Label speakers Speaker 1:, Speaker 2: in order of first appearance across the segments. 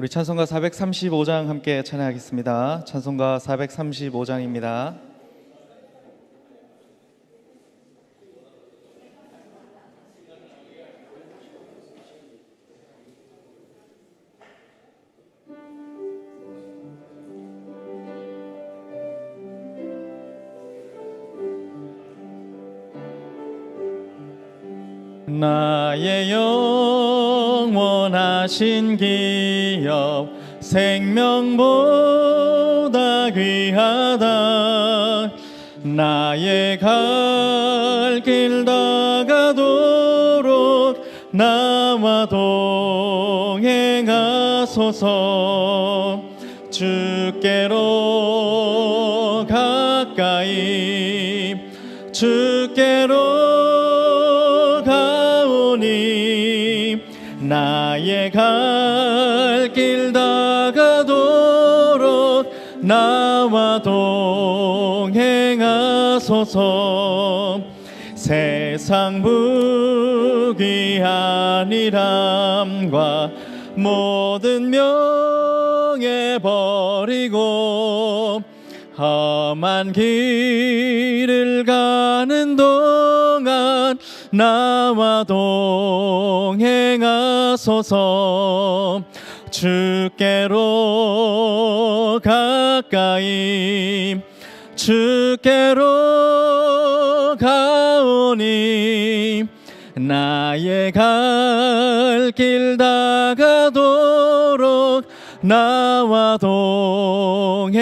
Speaker 1: 우리 찬송가 435장 함께 찬양하겠습니다. 찬송가 435장입니다. 나의 영원하신 기업 생명보다 귀하다. 나의 갈 길 다가도록 나와 동행하소서. 주께로 가까이 주께로 나의 갈 길 다가도록 나와 동행하소서. 세상 부귀한 일함과 모든 명예 버리고 험한 길을 가는 동안 나와 동행하소서. 주께로 가까이 주께로 가오니 나의 갈 길 다가도록 나와 동행하소서.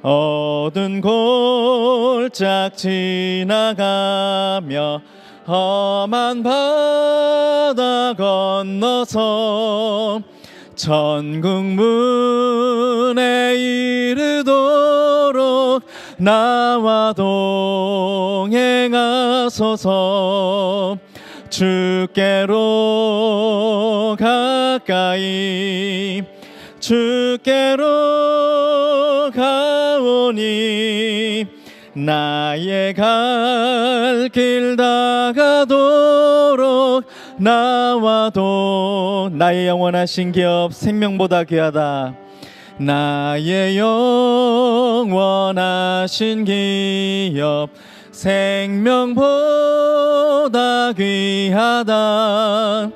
Speaker 1: 어두운 골짝 지나가며 험한 바다 건너서 천국 문에 이르도록 나와 동행하소서. 주께로 가까이 주께로 가오니 나의 갈 길 다가도록 나와 나의 영원하신 기업 생명보다 귀하다. 나의 영원하신 기업 생명보다 귀하다.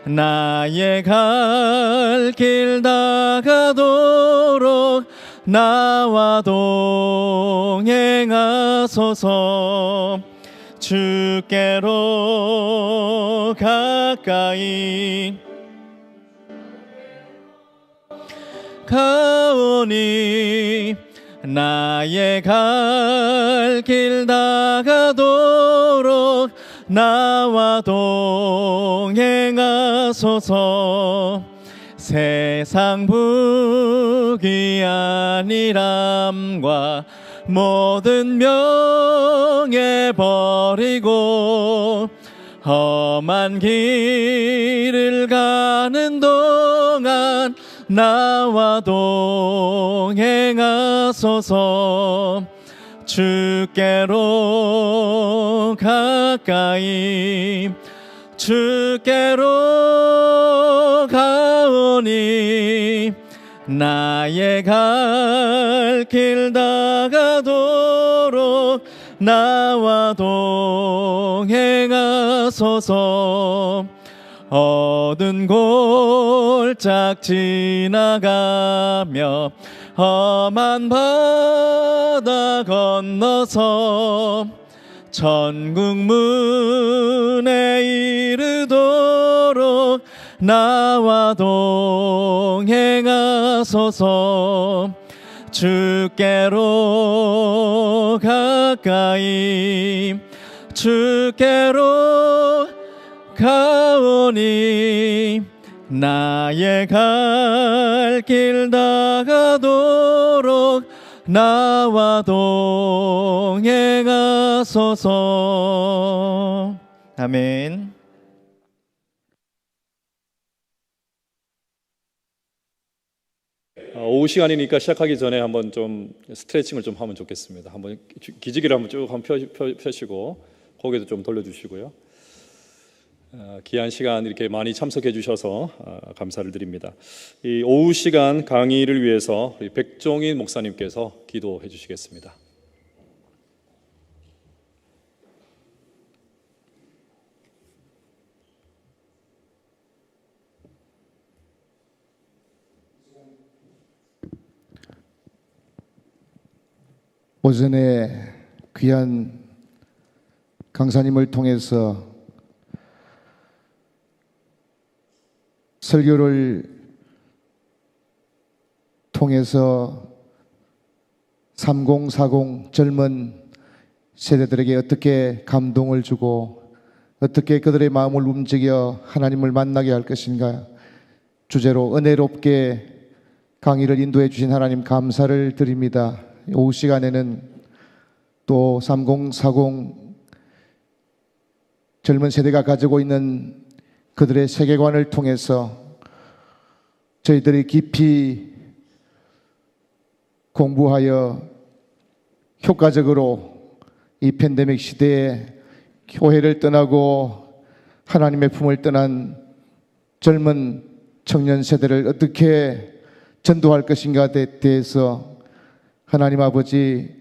Speaker 1: 나의 갈 길 다가도록 나와 동행하소서. 주께로 가까이 가오니 나의 갈 길 다가도록 나와 동행하소서. 세상 부귀한 일함과 모든 명예 버리고 험한 길을 가는 동안 나와 동행하소서. 주께로 가까이 주께로 가오니 나의 갈 길 다가도록 나와 동행하소서. 어두운 골짝 지나가며 험한 바다 건너서 천국 문에 이르도록 나와 동행하소서. 주께로 가까이 주께로 가오니 나의 갈 길 다가도록 나와 동행하소서. 아멘.
Speaker 2: 오후 시간이니까 시작하기 전에 한번 좀 스트레칭을 좀 하면 좋겠습니다. 한번 기지개를 한번 쭉 펴시고 고개도 좀 돌려주시고요. 귀한 시간 이렇게 많이 참석해 주셔서 감사를 드립니다. 이 오후 시간 강의를 위해서 우리 백종인 목사님께서 기도해 주시겠습니다.
Speaker 3: 오전에 귀한 강사님을 통해서 설교를 통해서 3040 젊은 세대들에게 어떻게 감동을 주고 어떻게 그들의 마음을 움직여 하나님을 만나게 할 것인가 주제로 은혜롭게 강의를 인도해 주신 하나님 감사를 드립니다. 오후 시간에는 또 3040 젊은 세대가 가지고 있는 그들의 세계관을 통해서 저희들이 깊이 공부하여 효과적으로 이 팬데믹 시대에 교회를 떠나고 하나님의 품을 떠난 젊은 청년 세대를 어떻게 전도할 것인가에 대해서 하나님 아버지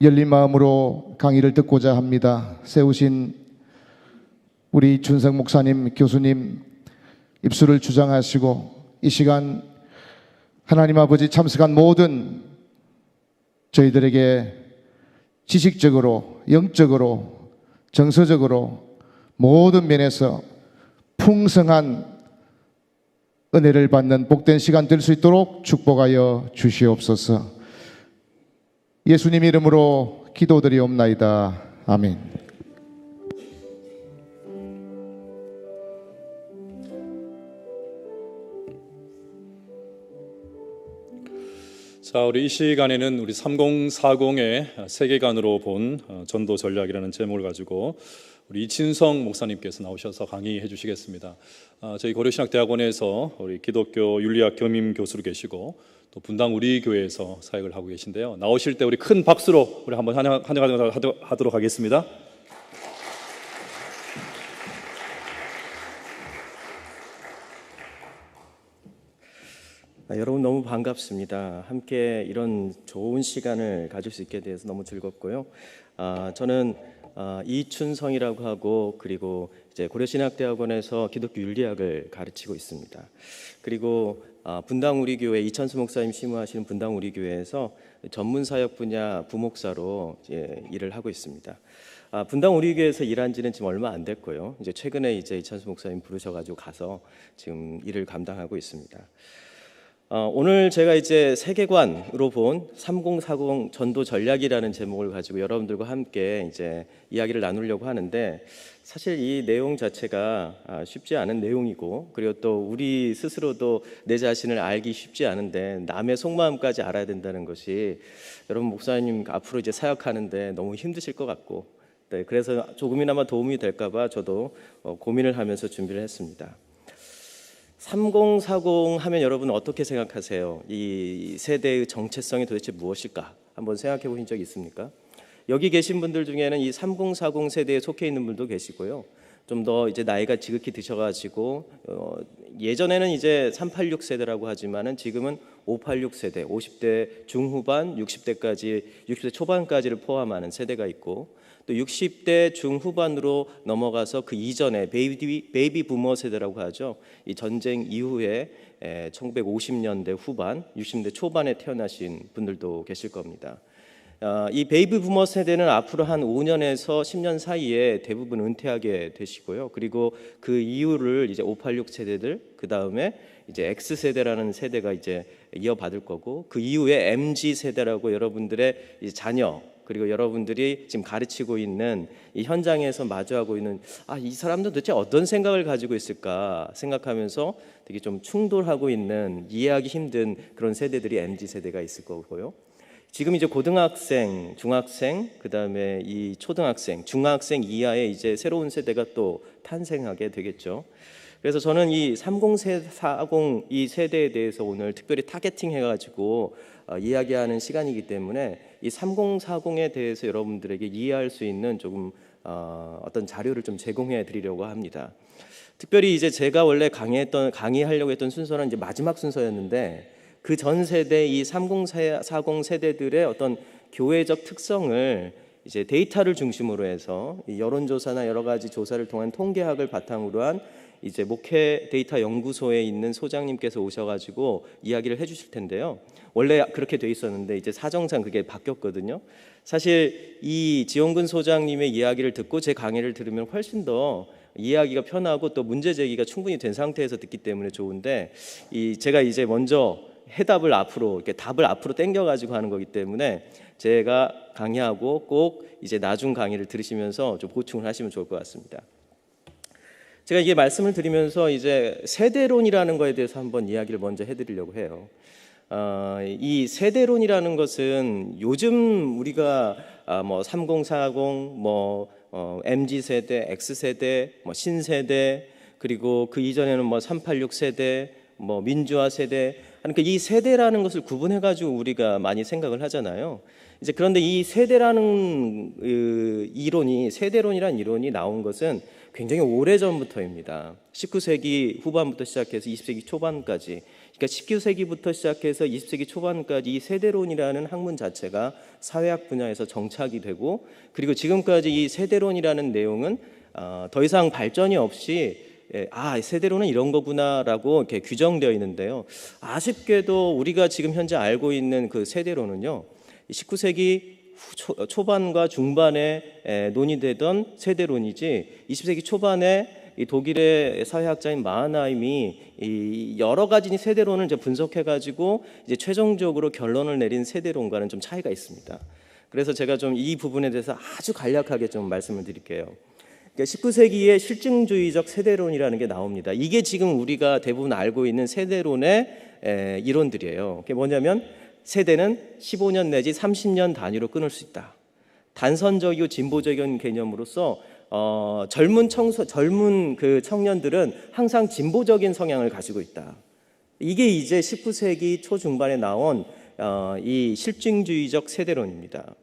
Speaker 3: 열린 마음으로 강의를 듣고자 합니다. 세우신 우리 준성 목사님, 교수님 입술을 주장하시고 이 시간 하나님 아버지 참석한 모든 저희들에게 지식적으로, 영적으로, 정서적으로 모든 면에서 풍성한 은혜를 받는 복된 시간 될 수 있도록 축복하여 주시옵소서. 예수님 이름으로 기도드리옵나이다. 아멘.
Speaker 2: 자, 우리 이 시간에는 우리 3040의 세계관으로 본 전도 전략이라는 제목을 가지고 우리 이진성 목사님께서 나오셔서 강의해 주시겠습니다. 저희 고려신학대학원에서 우리 기독교 윤리학 겸임 교수로 계시고 또 분당 우리 교회에서 사역을 하고 계신데요. 나오실 때 우리 큰 박수로 우리 한번 환영하도록 하겠습니다.
Speaker 4: 여러분 너무 반갑습니다. 함께 이런 좋은 시간을 가질 수 있게 돼서 너무 즐겁고요. 저는 이춘성이라고 하고 그리고 이제 고려신학대학원에서 기독교 윤리학을 가르치고 있습니다. 그리고 분당 우리 교회 이찬수 목사님 심우하시는 분당 우리 교회에서 전문 사역 분야 부목사로 일을 하고 있습니다. 분당 우리 교회에서 일한 지는 지금 얼마 안 됐고요. 이제 최근에 이제 이찬수 목사님 부르셔가지고 가서 지금 일을 감당하고 있습니다. 오늘 제가 이제 세계관으로 본 3040 전도 전략이라는 제목을 가지고 여러분들과 함께 이제 이야기를 나누려고 하는데 사실 이 내용 자체가 쉽지 않은 내용이고 그리고 또 우리 스스로도 내 자신을 알기 쉽지 않은데 남의 속마음까지 알아야 된다는 것이 여러분 목사님 앞으로 이제 사역하는데 너무 힘드실 것 같고 네, 그래서 조금이나마 도움이 될까 봐 저도 고민을 하면서 준비를 했습니다. 3040 하면 여러분 어떻게 생각하세요? 이 세대의 정체성이 도대체 무엇일까? 한번 생각해 보신 적 있습니까? 여기 계신 분들 중에는 이 3040 세대에 속해 있는 분도 계시고요. 좀 더 이제 나이가 지극히 드셔가지고 예전에는 이제 386 세대라고 하지만은 지금은 586 세대, 50대 중후반, 60대 초반까지를 포함하는 세대가 있고 또 60대 중후반으로 넘어가서 그 이전에 베이비 부머 세대라고 하죠. 이 전쟁 이후에 1950년대 후반, 60대 초반에 태어나신 분들도 계실 겁니다. 이 베이비 부머 세대는 앞으로 한 5년에서 10년 사이에 대부분 은퇴하게 되시고요. 그리고 그 이후를 이제 586 세대들, 그 다음에 이제 X 세대라는 세대가 이제 이어받을 거고 그 이후에 MZ 세대라고 여러분들의 이제 자녀 그리고 여러분들이 지금 가르치고 있는 이 현장에서 마주하고 있는 이 사람들 도대체 어떤 생각을 가지고 있을까 생각하면서 되게 좀 충돌하고 있는 이해하기 힘든 그런 세대들이 MZ 세대가 있을 거고요. 지금 이제 고등학생, 중학생, 그다음에 이 초등학생, 중학생 이하의 이제 새로운 세대가 또 탄생하게 되겠죠. 그래서 저는 이 3040 이 세대에 대해서 오늘 특별히 타겟팅 해가지고 이야기하는 시간이기 때문에 이 3040에 대해서 여러분들에게 이해할 수 있는 조금 어떤 자료를 좀 제공해 드리려고 합니다. 특별히 이제 제가 원래 강의하려고 했던 순서는 이제 마지막 순서였는데 그 전 세대 이 3040 세대들의 어떤 교회적 특성을 이제 데이터를 중심으로 해서 이 여론조사나 여러 가지 조사를 통한 통계학을 바탕으로 한 이제 목회 데이터 연구소에 있는 소장님께서 오셔가지고 이야기를 해주실 텐데요. 원래 그렇게 돼 있었는데 이제 사정상 그게 바뀌었거든요. 사실 이 지원근 소장님의 이야기를 듣고 제 강의를 들으면 훨씬 더 이해하기가 편하고 또 문제 제기가 충분히 된 상태에서 듣기 때문에 좋은데 제가 이제 먼저 해답을 앞으로 이렇게 답을 앞으로 당겨가지고 하는 거기 때문에 제가 강의하고 꼭 이제 나중 강의를 들으시면서 좀 보충을 하시면 좋을 것 같습니다. 제가 이게 말씀을 드리면서 이제 세대론이라는 거에 대해서 한번 이야기를 먼저 해드리려고 해요. 이 세대론이라는 것은 요즘 우리가 뭐 3040, 뭐 MZ 세대, X 세대, 뭐 신세대, 그리고 그 이전에는 뭐 386 세대, 뭐 민주화 세대, 그러니까 이 세대라는 것을 구분해 가지고 우리가 많이 생각을 하잖아요. 이제 그런데 이 세대라는 이론이 세대론이라는 이론이 나온 것은 굉장히 오래 전부터입니다. 19세기 후반부터 시작해서 20세기 초반까지, 그러니까 19세기부터 시작해서 20세기 초반까지 이 세대론이라는 학문 자체가 사회학 분야에서 정착이 되고, 그리고 지금까지 이 세대론이라는 내용은 더 이상 발전이 없이 세대론은 이런 거구나라고 이렇게 규정되어 있는데요. 아쉽게도 우리가 지금 현재 알고 있는 그 세대론은요, 19세기 초반과 중반에 논의되던 세대론이지 20세기 초반에 이 독일의 사회학자인 마하나임이 이 여러 가지 세대론을 이제 분석해가지고 이제 최종적으로 결론을 내린 세대론과는 좀 차이가 있습니다. 그래서 제가 좀 이 부분에 대해서 아주 간략하게 좀 말씀을 드릴게요. 19세기에 실증주의적 세대론이라는 게 나옵니다. 이게 지금 우리가 대부분 알고 있는 세대론의 이론들이에요. 그게 뭐냐면 세대는 15년 내지 30년 단위로 끊을 수 있다. 단선적이고 진보적인 개념으로서 젊은 그 청년들은 항상 진보적인 성향을 가지고 있다. 이게 이제 19세기 초중반에 나온 이 실증주의적 세대론입니다.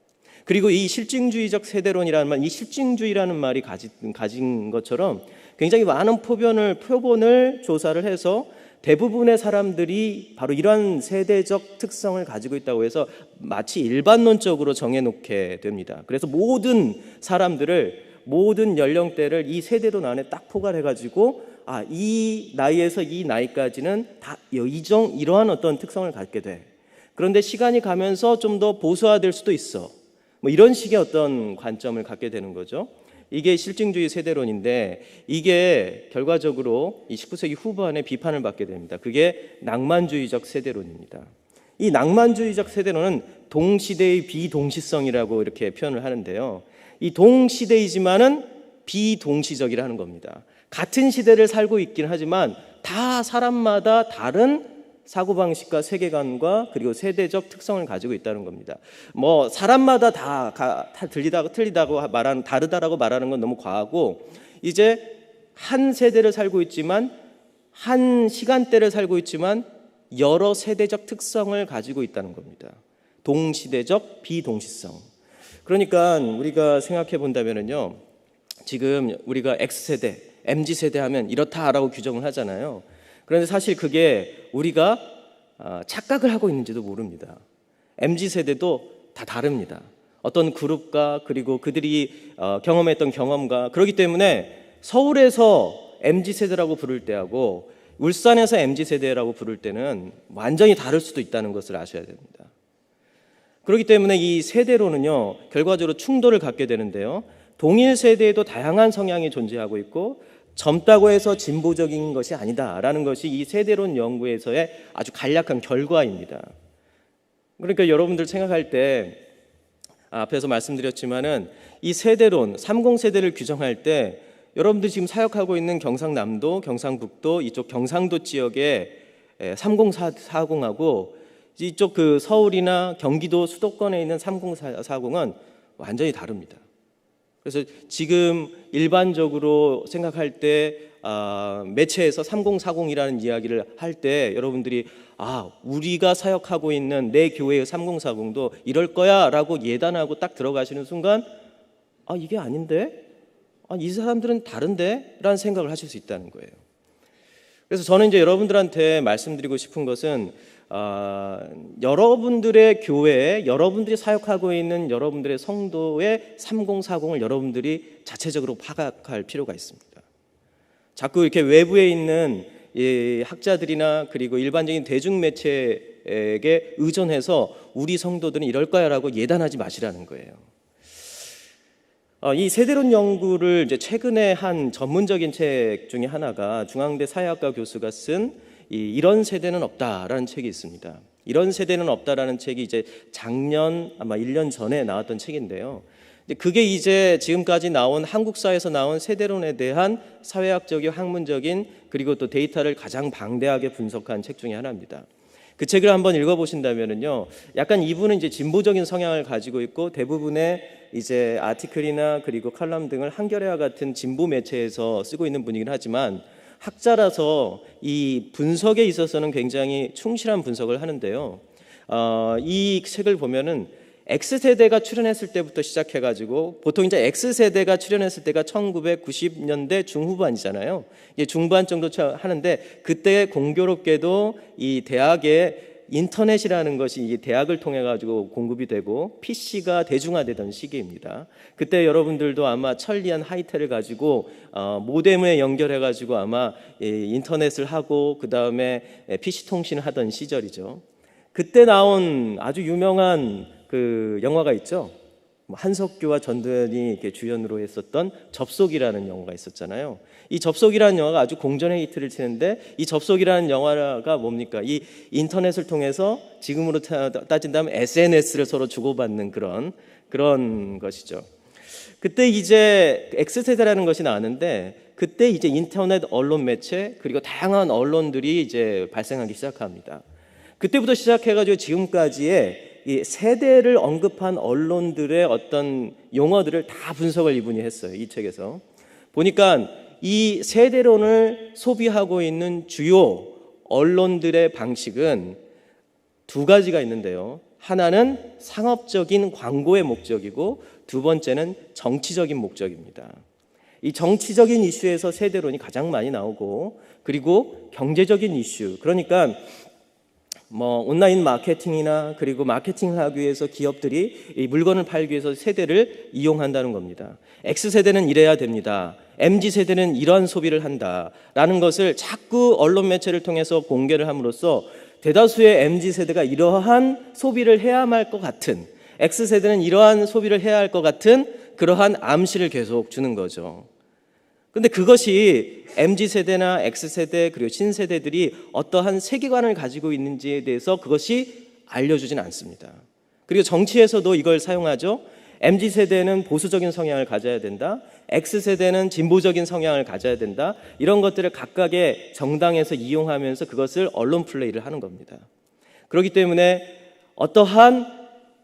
Speaker 4: 그리고 이 실증주의적 세대론이라는 말, 이 실증주의라는 말이 가진 것처럼 굉장히 많은 표본을 조사를 해서 대부분의 사람들이 바로 이러한 세대적 특성을 가지고 있다고 해서 마치 일반론적으로 정해놓게 됩니다. 그래서 모든 사람들을, 모든 연령대를 이 세대론 안에 딱 포괄해가지고 이 나이에서 이 나이까지는 다 이러한 어떤 특성을 갖게 돼. 그런데 시간이 가면서 좀 더 보수화될 수도 있어. 뭐 이런 식의 어떤 관점을 갖게 되는 거죠. 이게 실증주의 세대론인데 이게 결과적으로 이 19세기 후반에 비판을 받게 됩니다. 그게 낭만주의적 세대론입니다. 이 낭만주의적 세대론은 동시대의 비동시성이라고 이렇게 표현을 하는데요. 이 동시대이지만은 비동시적이라는 겁니다. 같은 시대를 살고 있긴 하지만 다 사람마다 다른 사고방식과 세계관과 그리고 세대적 특성을 가지고 있다는 겁니다. 뭐 사람마다 다 틀리다고 다르다라고 말하는 건 너무 과하고, 이제 한 세대를 살고 있지만 한 시간대를 살고 있지만 여러 세대적 특성을 가지고 있다는 겁니다. 동시대적 비동시성. 그러니까 우리가 생각해 본다면요, 지금 우리가 X세대, MZ세대 하면 이렇다라고 규정을 하잖아요. 그런데 사실 그게 우리가 착각을 하고 있는지도 모릅니다. MZ세대도 다 다릅니다. 어떤 그룹과 그리고 그들이 경험했던 경험과, 그렇기 때문에 서울에서 MZ세대라고 부를 때하고 울산에서 MZ세대라고 부를 때는 완전히 다를 수도 있다는 것을 아셔야 됩니다. 그렇기 때문에 이 세대로는요, 결과적으로 충돌을 갖게 되는데요, 동일 세대에도 다양한 성향이 존재하고 있고 젊다고 해서 진보적인 것이 아니다라는 것이 이 세대론 연구에서의 아주 간략한 결과입니다. 그러니까 여러분들 생각할 때 앞에서 말씀드렸지만은 이 세대론, 30세대를 규정할 때 여러분들이 지금 사역하고 있는 경상남도, 경상북도, 이쪽 경상도 지역의 3040하고 이쪽 그 서울이나 경기도 수도권에 있는 3040은 완전히 다릅니다. 그래서 지금 일반적으로 생각할 때 매체에서 3040이라는 이야기를 할 때 여러분들이 우리가 사역하고 있는 내 교회의 3040도 이럴 거야 라고 예단하고 딱 들어가시는 순간 이게 아닌데? 이 사람들은 다른데? 라는 생각을 하실 수 있다는 거예요. 그래서 저는 이제 여러분들한테 말씀드리고 싶은 것은 여러분들의 교회에 여러분들이 사역하고 있는 여러분들의 성도의 3040을 여러분들이 자체적으로 파악할 필요가 있습니다. 자꾸 이렇게 외부에 있는 학자들이나 그리고 일반적인 대중매체에게 의존해서 우리 성도들은 이럴 거야 라고 예단하지 마시라는 거예요. 이 세대론 연구를 이제 최근에 한 전문적인 책 중에 하나가 중앙대 사회학과 교수가 쓴 이런 세대는 없다라는 책이 있습니다. 이런 세대는 없다라는 책이 이제 작년 아마 1년 전에 나왔던 책인데요. 그게 이제 지금까지 나온 한국사에서 나온 세대론에 대한 사회학적이고 학문적인 그리고 또 데이터를 가장 방대하게 분석한 책 중에 하나입니다. 그 책을 한번 읽어보신다면요, 약간 이분은 이제 진보적인 성향을 가지고 있고 대부분의 이제 아티클이나 그리고 칼럼 등을 한겨레와 같은 진보 매체에서 쓰고 있는 분이긴 하지만 학자라서 이 분석에 있어서는 굉장히 충실한 분석을 하는데요. 이 책을 보면은 X세대가 출연했을 때부터 시작해가지고 보통 이제 X세대가 출연했을 때가 1990년대 중후반이잖아요. 이제 중반 정도 하는데 그때 공교롭게도 이 대학에 인터넷이라는 것이 이 대학을 통해 가지고 공급이 되고 PC가 대중화되던 시기입니다. 그때 여러분들도 아마 천리안 하이텔을 가지고 모뎀에 연결해 가지고 아마 인터넷을 하고 그 다음에 PC 통신을 하던 시절이죠. 그때 나온 아주 유명한 그 영화가 있죠. 한석규와 전도연이 이렇게 주연으로 했었던 접속이라는 영화가 있었잖아요. 이 접속이라는 영화가 아주 공전의 히트를 치는데 이 접속이라는 영화가 뭡니까? 이 인터넷을 통해서 지금으로 따진다면 SNS를 서로 주고받는 그런 것이죠. 그때 이제 X세대라는 것이 나왔는데 그때 이제 인터넷 언론 매체 그리고 다양한 언론들이 이제 발생하기 시작합니다. 그때부터 시작해가지고 지금까지의 이 세대를 언급한 언론들의 어떤 용어들을 다 분석을 이분이 했어요. 이 책에서 보니까 이 세대론을 소비하고 있는 주요 언론들의 방식은 두 가지가 있는데요. 하나는 상업적인 광고의 목적이고 두 번째는 정치적인 목적입니다. 이 정치적인 이슈에서 세대론이 가장 많이 나오고 그리고 경제적인 이슈, 그러니까 온라인 마케팅이나 그리고 마케팅을 하기 위해서 기업들이 이 물건을 팔기 위해서 세대를 이용한다는 겁니다. X세대는 이래야 됩니다. MZ세대는 이러한 소비를 한다라는 것을 자꾸 언론 매체를 통해서 공개를 함으로써 대다수의 MZ세대가 이러한 소비를 해야만 할 것 같은, X세대는 이러한 소비를 해야 할 것 같은 그러한 암시를 계속 주는 거죠. 근데 그것이 MZ세대나 X세대 그리고 신세대들이 어떠한 세계관을 가지고 있는지에 대해서 그것이 알려주진 않습니다. 그리고 정치에서도 이걸 사용하죠. MZ세대는 보수적인 성향을 가져야 된다. X세대는 진보적인 성향을 가져야 된다. 이런 것들을 각각의 정당에서 이용하면서 그것을 언론 플레이를 하는 겁니다. 그렇기 때문에 어떠한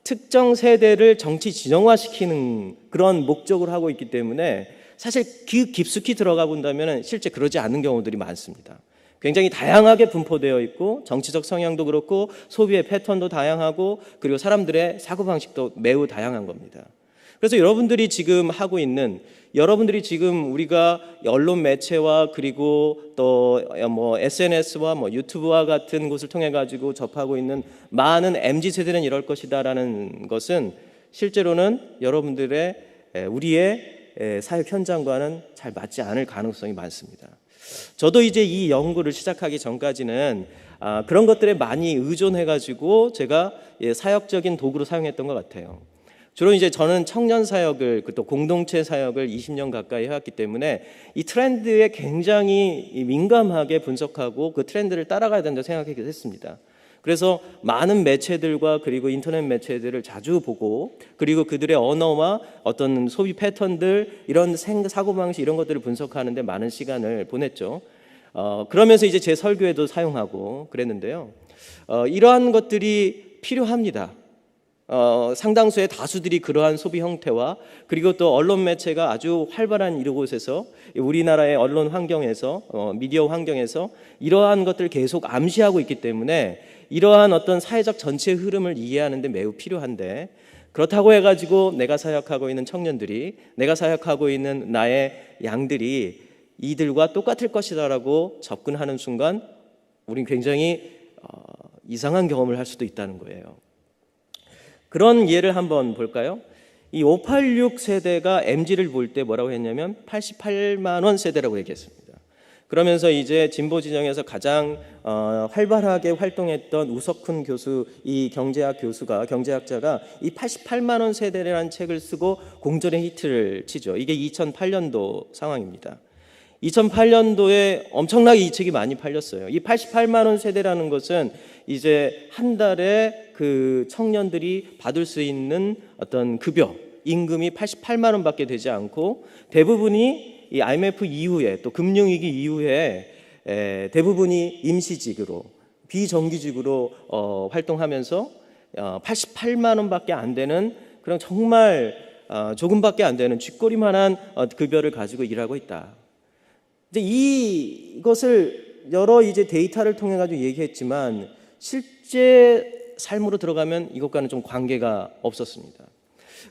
Speaker 4: 특정 세대를 정치 진영화시키는 그런 목적으로 하고 있기 때문에 사실 깊숙이 들어가 본다면 실제 그러지 않은 경우들이 많습니다. 굉장히 다양하게 분포되어 있고 정치적 성향도 그렇고 소비의 패턴도 다양하고 그리고 사람들의 사고방식도 매우 다양한 겁니다. 그래서 여러분들이 지금 하고 있는, 여러분들이 지금 우리가 언론 매체와 그리고 또 SNS와 유튜브와 같은 곳을 통해 가지고 접하고 있는 많은 MZ세대는 이럴 것이다라는 것은 실제로는 여러분들의 우리의 사역 현장과는 잘 맞지 않을 가능성이 많습니다. 저도 이제 이 연구를 시작하기 전까지는 그런 것들에 많이 의존해가지고 제가 사역적인 도구로 사용했던 것 같아요. 주로 이제 저는 청년 사역을 또 공동체 사역을 20년 가까이 해왔기 때문에 이 트렌드에 굉장히 민감하게 분석하고 그 트렌드를 따라가야 된다고 생각하기도 했습니다. 그래서 많은 매체들과 그리고 인터넷 매체들을 자주 보고 그리고 그들의 언어와 어떤 소비 패턴들 이런 사고방식 이런 것들을 분석하는데 많은 시간을 보냈죠. 그러면서 이제 제 설교에도 사용하고 그랬는데요. 이러한 것들이 필요합니다. 상당수의 다수들이 그러한 소비 형태와 그리고 또 언론 매체가 아주 활발한 이곳에서 우리나라의 언론 환경에서 미디어 환경에서 이러한 것들을 계속 암시하고 있기 때문에 이러한 어떤 사회적 전체 흐름을 이해하는 데 매우 필요한데 그렇다고 해가지고 내가 사역하고 있는 청년들이, 내가 사역하고 있는 나의 양들이 이들과 똑같을 것이다라고 접근하는 순간 우린 굉장히 이상한 경험을 할 수도 있다는 거예요. 그런 예를 한번 볼까요? 이 586 세대가 MG를 볼 때 뭐라고 했냐면 88만 원 세대라고 얘기했습니다. 그러면서 이제 진보 진영에서 가장 활발하게 활동했던 우석훈 교수, 이 경제학자가 이 88만 원 세대라는 책을 쓰고 공전의 히트를 치죠. 이게 2008년도 상황입니다. 2008년도에 엄청나게 이 책이 많이 팔렸어요. 이 88만 원 세대라는 것은 이제 한 달에 그 청년들이 받을 수 있는 어떤 급여, 임금이 88만 원밖에 되지 않고 대부분이 이 IMF 이후에 또 금융위기 이후에 대부분이 임시직으로 비정규직으로 활동하면서 88만 원밖에 안 되는 그런 정말 조금밖에 안 되는 쥐꼬리만한 급여를 가지고 일하고 있다. 이제 이것을 여러 이제 데이터를 통해 가지고 얘기했지만 실제 삶으로 들어가면 이것과는 좀 관계가 없었습니다.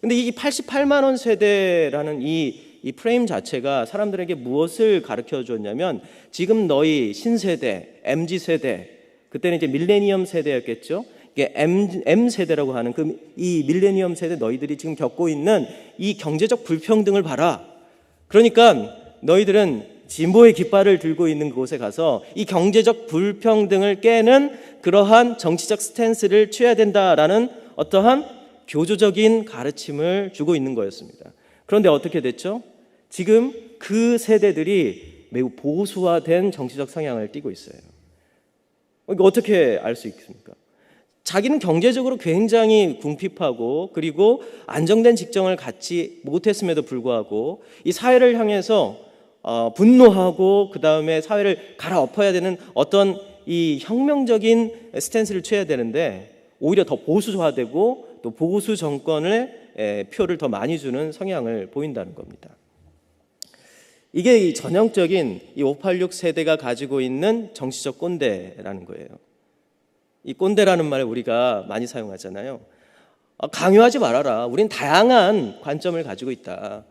Speaker 4: 근데 이 88만 원 세대라는 이 프레임 자체가 사람들에게 무엇을 가르쳐 줬냐면 지금 너희 신세대, MZ세대, 그때는 이제 밀레니엄 세대였겠죠. 이게 M세대라고 하는 이 밀레니엄 세대 너희들이 지금 겪고 있는 이 경제적 불평등을 봐라. 그러니까 너희들은 진보의 깃발을 들고 있는 곳에 가서 이 경제적 불평등을 깨는 그러한 정치적 스탠스를 취해야 된다라는 어떠한 교조적인 가르침을 주고 있는 거였습니다. 그런데 어떻게 됐죠? 지금 그 세대들이 매우 보수화된 정치적 성향을 띠고 있어요. 이거 어떻게 알 수 있습니까? 자기는 경제적으로 굉장히 궁핍하고 그리고 안정된 직장을 갖지 못했음에도 불구하고 이 사회를 향해서 분노하고 그 다음에 사회를 갈아엎어야 되는 어떤 이 혁명적인 스탠스를 취해야 되는데 오히려 더 보수화되고 또 보수 정권의 표를 더 많이 주는 성향을 보인다는 겁니다. 이게 이 전형적인 이 586 세대가 가지고 있는 정치적 꼰대라는 거예요. 이 꼰대라는 말을 우리가 많이 사용하잖아요. 강요하지 말아라. 우린 다양한 관점을 가지고 있다.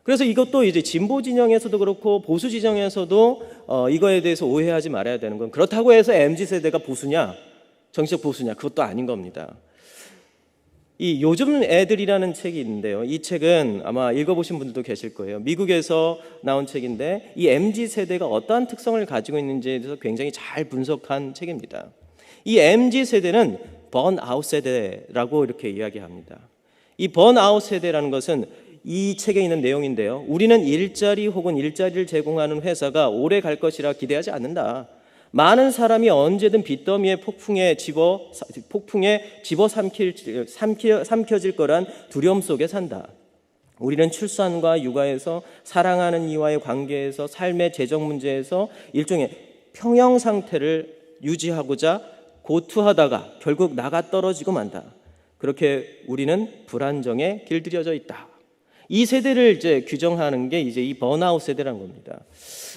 Speaker 4: 그래서 이것도 이제 진보 진영에서도 그렇고 보수 진영에서도 이거에 대해서 오해하지 말아야 되는 건 그렇다고 해서 MZ세대가 보수냐, 정치적 보수냐, 그것도 아닌 겁니다. 이 요즘 애들이라는 책이 있는데요. 이 책은 아마 읽어보신 분들도 계실 거예요. 미국에서 나온 책인데 이 MZ세대가 어떠한 특성을 가지고 있는지에 대해서 굉장히 잘 분석한 책입니다. 이 MZ세대는 번아웃 세대라고 이렇게 이야기합니다. 이 번아웃 세대라는 것은 이 책에 있는 내용인데요. 우리는 일자리 혹은 일자리를 제공하는 회사가 오래 갈 것이라 기대하지 않는다. 많은 사람이 언제든 빚더미의 폭풍에 삼켜질 거란 두려움 속에 산다. 우리는 출산과 육아에서 사랑하는 이와의 관계에서 삶의 재정 문제에서 일종의 평형 상태를 유지하고자 고투하다가 결국 나가 떨어지고 만다. 그렇게 우리는 불안정에 길들여져 있다. 이 세대를 이제 규정하는 게 이제 이 번아웃 세대라는 겁니다.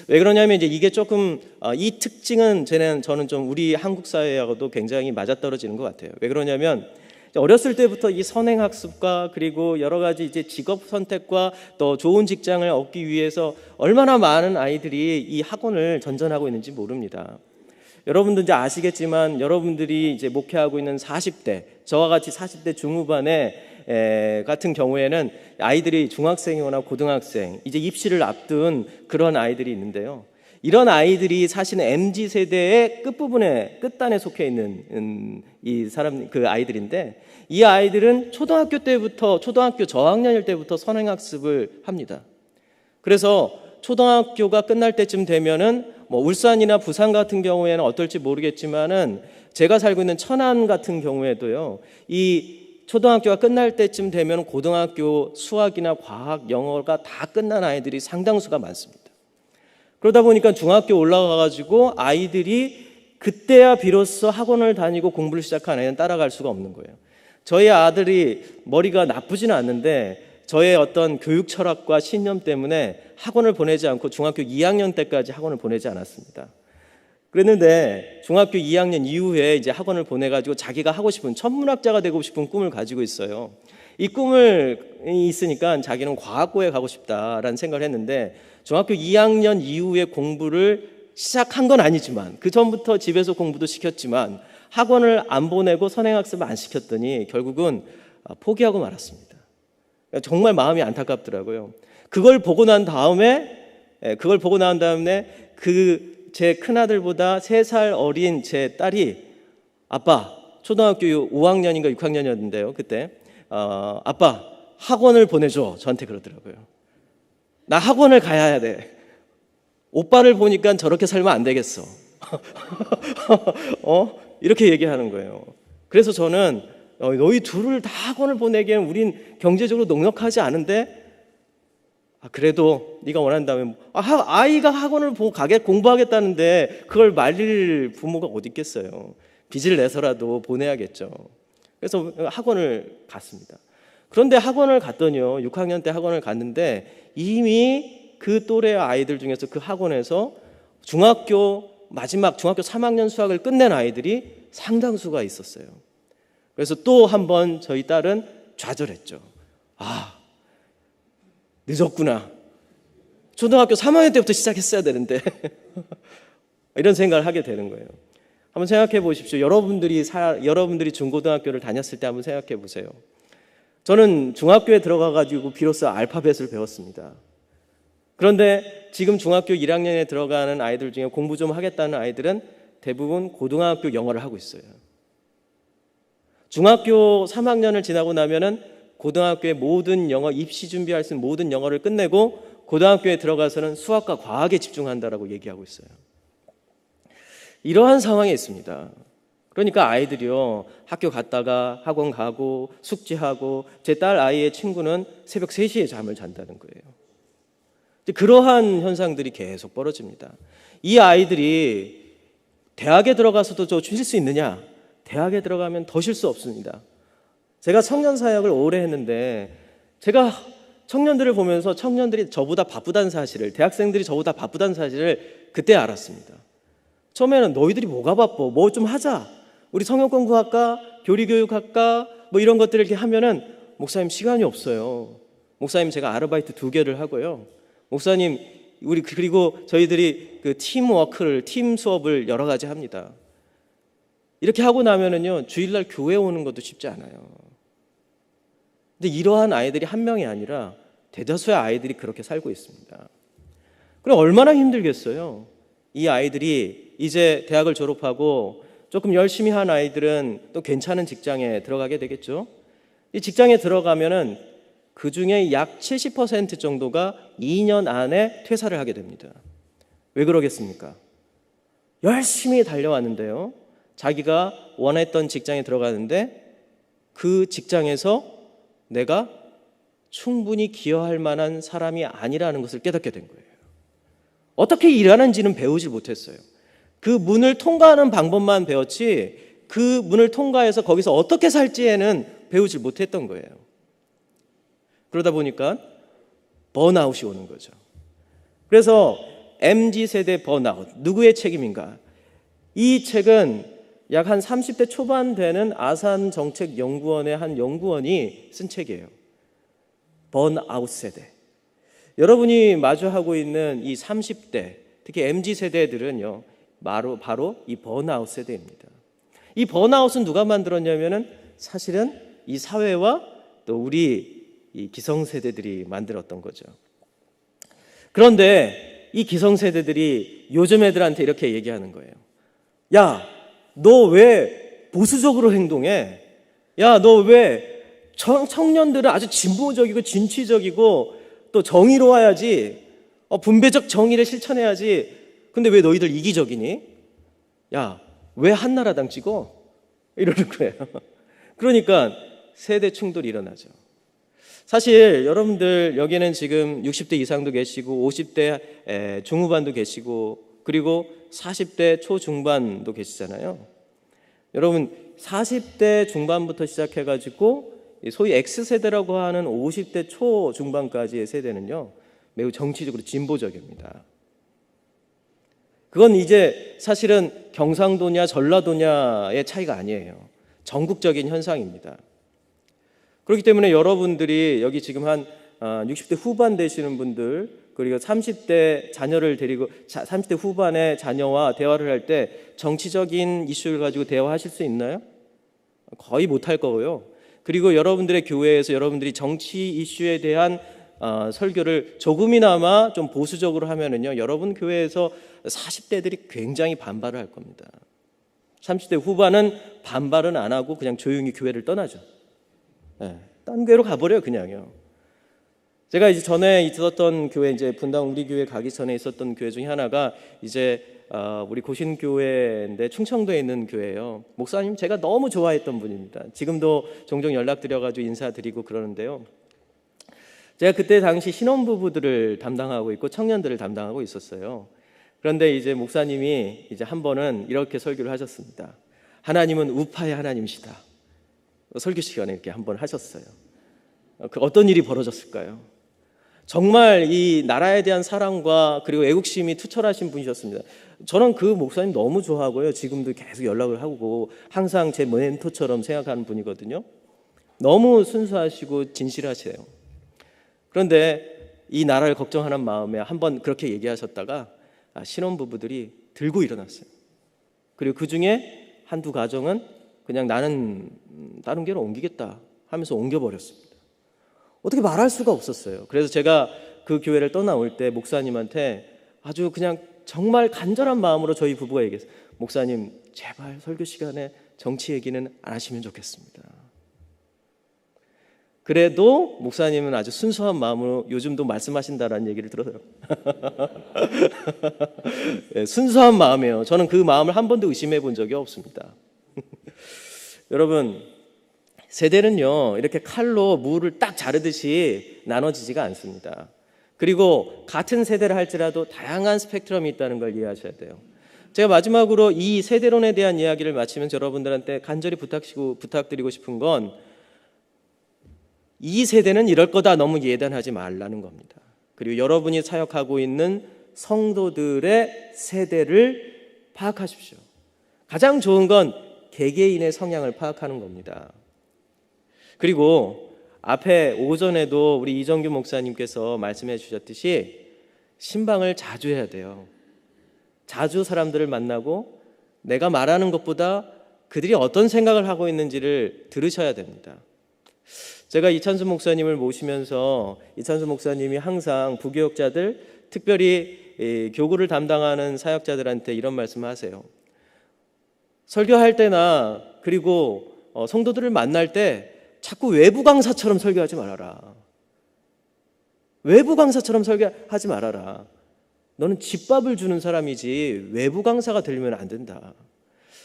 Speaker 4: 왜 그러냐면 이제 이게 조금 이 특징은 저는 좀 우리 한국 사회하고도 굉장히 맞아떨어지는 것 같아요. 왜 그러냐면 어렸을 때부터 이 선행학습과 그리고 여러 가지 이제 직업 선택과 또 좋은 직장을 얻기 위해서 얼마나 많은 아이들이 이 학원을 전전하고 있는지 모릅니다. 여러분도 이제 아시겠지만 여러분들이 이제 목회하고 있는 40대, 저와 같이 40대 중후반에 같은 경우에는 아이들이 중학생이거나 고등학생, 이제 입시를 앞둔 그런 아이들이 있는데요. 이런 아이들이 사실은 MZ세대의 끝단에 속해 있는 그 아이들인데 이 아이들은 초등학교 저학년일 때부터 선행학습을 합니다. 그래서 초등학교가 끝날 때쯤 되면은 뭐 울산이나 부산 같은 경우에는 어떨지 모르겠지만은 제가 살고 있는 천안 같은 경우에도요. 이 초등학교가 끝날 때쯤 되면 고등학교 수학이나 과학, 영어가 다 끝난 아이들이 상당수가 많습니다. 그러다 보니까 중학교 올라가가지고 아이들이 그때야 비로소 학원을 다니고 공부를 시작한 아이는 따라갈 수가 없는 거예요. 저희 아들이 머리가 나쁘지는 않는데 저의 어떤 교육 철학과 신념 때문에 학원을 보내지 않고 중학교 2학년 때까지 학원을 보내지 않았습니다. 그랬는데 중학교 2학년 이후에 이제 학원을 보내가지고 자기가 하고 싶은 천문학자가 되고 싶은 꿈을 가지고 있어요. 이 꿈을 있으니까 자기는 과학고에 가고 싶다라는 생각을 했는데 중학교 2학년 이후에 공부를 시작한 건 아니지만 그 전부터 집에서 공부도 시켰지만 학원을 안 보내고 선행학습을 안 시켰더니 결국은 포기하고 말았습니다. 정말 마음이 안타깝더라고요. 그걸 보고 난 다음에 그 제 큰아들보다 3살 어린 제 딸이 아빠, 초등학교 5학년인가 6학년이었는데요 그때 아빠 학원을 보내줘 저한테 그러더라고요. 나 학원을 가야 돼. 오빠를 보니까 저렇게 살면 안 되겠어. 이렇게 얘기하는 거예요. 그래서 저는 너희 둘을 다 학원을 보내기엔 우린 경제적으로 넉넉하지 않은데 그래도 네가 원한다면 아이가 학원을 공부하겠다는데 그걸 말릴 부모가 어디 있겠어요. 빚을 내서라도 보내야겠죠. 그래서 학원을 갔습니다. 그런데 학원을 갔더니요 6학년 때 학원을 갔는데 이미 그 또래 아이들 중에서 그 학원에서 중학교 3학년 수학을 끝낸 아이들이 상당수가 있었어요. 그래서 또 한 번 저희 딸은 좌절했죠. 늦었구나. 초등학교 3학년 때부터 시작했어야 되는데 이런 생각을 하게 되는 거예요. 한번 생각해 보십시오. 여러분들이 중고등학교를 다녔을 때 한번 생각해 보세요. 저는 중학교에 들어가 가지고 비로소 알파벳을 배웠습니다. 그런데 지금 중학교 1학년에 들어가는 아이들 중에 공부 좀 하겠다는 아이들은 대부분 고등학교 영어를 하고 있어요. 중학교 3학년을 지나고 나면은 고등학교의 모든 영어, 입시 준비할 수 있는 모든 영어를 끝내고 고등학교에 들어가서는 수학과 과학에 집중한다라고 얘기하고 있어요. 이러한 상황에 있습니다. 그러니까 아이들이요 학교 갔다가 학원 가고 숙제하고 제 딸 아이의 친구는 새벽 3시에 잠을 잔다는 거예요. 그러한 현상들이 계속 벌어집니다. 이 아이들이 대학에 들어가서도 쉴 수 있느냐? 대학에 들어가면 더 쉴 수 없습니다. 제가 청년 사역을 오래 했는데 제가 청년들을 보면서 청년들이 저보다 바쁘다는 사실을, 대학생들이 저보다 바쁘다는 사실을 그때 알았습니다. 처음에는 너희들이 뭐가 바빠? 뭐 좀 하자. 우리 성역 공부할까? 교리교육할까? 뭐 이런 것들을 이렇게 하면은 목사님 시간이 없어요. 목사님 제가 아르바이트 2개를 하고요. 목사님 그리고 저희들이 그 팀 수업을 여러 가지 합니다. 이렇게 하고 나면은요 주일날 교회 오는 것도 쉽지 않아요. 근데 이러한 아이들이 한 명이 아니라 대다수의 아이들이 그렇게 살고 있습니다. 그럼 얼마나 힘들겠어요? 이 아이들이 이제 대학을 졸업하고 조금 열심히 한 아이들은 또 괜찮은 직장에 들어가게 되겠죠. 이 직장에 들어가면은 그 중에 약 70% 정도가 2년 안에 퇴사를 하게 됩니다. 왜 그러겠습니까? 열심히 달려왔는데요. 자기가 원했던 직장에 들어가는데 그 직장에서 내가 충분히 기여할 만한 사람이 아니라는 것을 깨닫게 된 거예요. 어떻게 일하는지는 배우지 못했어요. 그 문을 통과하는 방법만 배웠지 그 문을 통과해서 거기서 어떻게 살지에는 배우지 못했던 거예요. 그러다 보니까 번아웃이 오는 거죠. 그래서 MZ세대 번아웃, 누구의 책임인가? 이 책은 약 한 30대 초반 되는 아산정책연구원의 한 연구원이 쓴 책이에요. 번아웃 세대. 여러분이 마주하고 있는 이 30대, 특히 MZ세대들은요, 바로 이 번아웃 세대입니다. 이 번아웃은 누가 만들었냐면은 사실은 이 사회와 또 우리 이 기성세대들이 만들었던 거죠. 그런데 이 기성세대들이 요즘 애들한테 이렇게 얘기하는 거예요. 야, 너 왜 보수적으로 행동해? 야, 너 왜 청년들은 아주 진보적이고 진취적이고 또 정의로워야지, 분배적 정의를 실천해야지. 근데 왜 너희들 이기적이니? 야, 왜 한나라당 찍어? 이러는 거예요. 그러니까 세대 충돌이 일어나죠. 사실 여러분들 여기는 지금 60대 이상도 계시고 50대 중후반도 계시고 그리고 40대 초중반도 계시잖아요. 여러분 40대 중반부터 시작해가지고 소위 X세대라고 하는 50대 초중반까지의 세대는요 매우 정치적으로 진보적입니다. 그건 이제 사실은 경상도냐 전라도냐의 차이가 아니에요. 전국적인 현상입니다. 그렇기 때문에 여러분들이 여기 지금 한 60대 후반 되시는 분들, 그리고 30대 자녀를 데리고 30대 후반의 자녀와 대화를 할 때 정치적인 이슈를 가지고 대화하실 수 있나요? 거의 못할 거고요. 그리고 여러분들의 교회에서 여러분들이 정치 이슈에 대한 설교를 조금이나마 좀 보수적으로 하면은요, 여러분 교회에서 40대들이 굉장히 반발을 할 겁니다. 30대 후반은 반발은 안 하고 그냥 조용히 교회를 떠나죠. 네, 딴 교회로 가버려요, 그냥요. 제가 이제 전에 있었던 교회, 이제 분당 우리 교회 가기 전에 있었던 교회 중에 하나가 이제 우리 고신교회인데 충청도에 있는 교회예요. 목사님 제가 너무 좋아했던 분입니다. 지금도 종종 연락드려가지고 인사드리고 그러는데요. 제가 그때 당시 신혼부부들을 담당하고 있고 청년들을 담당하고 있었어요. 그런데 이제 목사님이 이제 한 번은 이렇게 설교를 하셨습니다. 하나님은 우파의 하나님이시다. 설교 시간에 이렇게 한 번 하셨어요. 그 어떤 일이 벌어졌을까요? 정말 이 나라에 대한 사랑과 그리고 애국심이 투철하신 분이셨습니다. 저는 그 목사님 너무 좋아하고요. 지금도 계속 연락을 하고 항상 제 멘토처럼 생각하는 분이거든요. 너무 순수하시고 진실하세요. 그런데 이 나라를 걱정하는 마음에 한번 그렇게 얘기하셨다가 신혼부부들이 들고 일어났어요. 그리고 그 중에 한두 가정은 그냥 나는 다른 교회로 옮기겠다 하면서 옮겨버렸습니다. 어떻게 말할 수가 없었어요. 그래서 제가 그 교회를 떠나올 때 목사님한테 아주 그냥 정말 간절한 마음으로 저희 부부가 얘기했어요. 목사님 제발 설교 시간에 정치 얘기는 안 하시면 좋겠습니다. 그래도 목사님은 아주 순수한 마음으로 요즘도 말씀하신다라는 얘기를 들어요. 네, 순수한 마음이에요. 저는 그 마음을 한 번도 의심해 본 적이 없습니다. 여러분, 세대는요 이렇게 칼로 무를 딱 자르듯이 나눠지지가 않습니다. 그리고 같은 세대를 할지라도 다양한 스펙트럼이 있다는 걸 이해하셔야 돼요. 제가 마지막으로 이 세대론에 대한 이야기를 마치면서 여러분들한테 간절히 부탁드리고 싶은 건, 이 세대는 이럴 거다 너무 예단하지 말라는 겁니다. 그리고 여러분이 사역하고 있는 성도들의 세대를 파악하십시오. 가장 좋은 건 개개인의 성향을 파악하는 겁니다. 그리고 앞에 오전에도 우리 이정규 목사님께서 말씀해 주셨듯이 신방을 자주 해야 돼요. 자주 사람들을 만나고 내가 말하는 것보다 그들이 어떤 생각을 하고 있는지를 들으셔야 됩니다. 제가 이찬수 목사님을 모시면서 이찬수 목사님이 항상 부교역자들, 특별히 교구를 담당하는 사역자들한테 이런 말씀을 하세요. 설교할 때나 그리고 성도들을 만날 때 자꾸 외부 강사처럼 설교하지 말아라. 외부 강사처럼 설교하지 말아라. 너는 집밥을 주는 사람이지 외부 강사가 되려면 안 된다.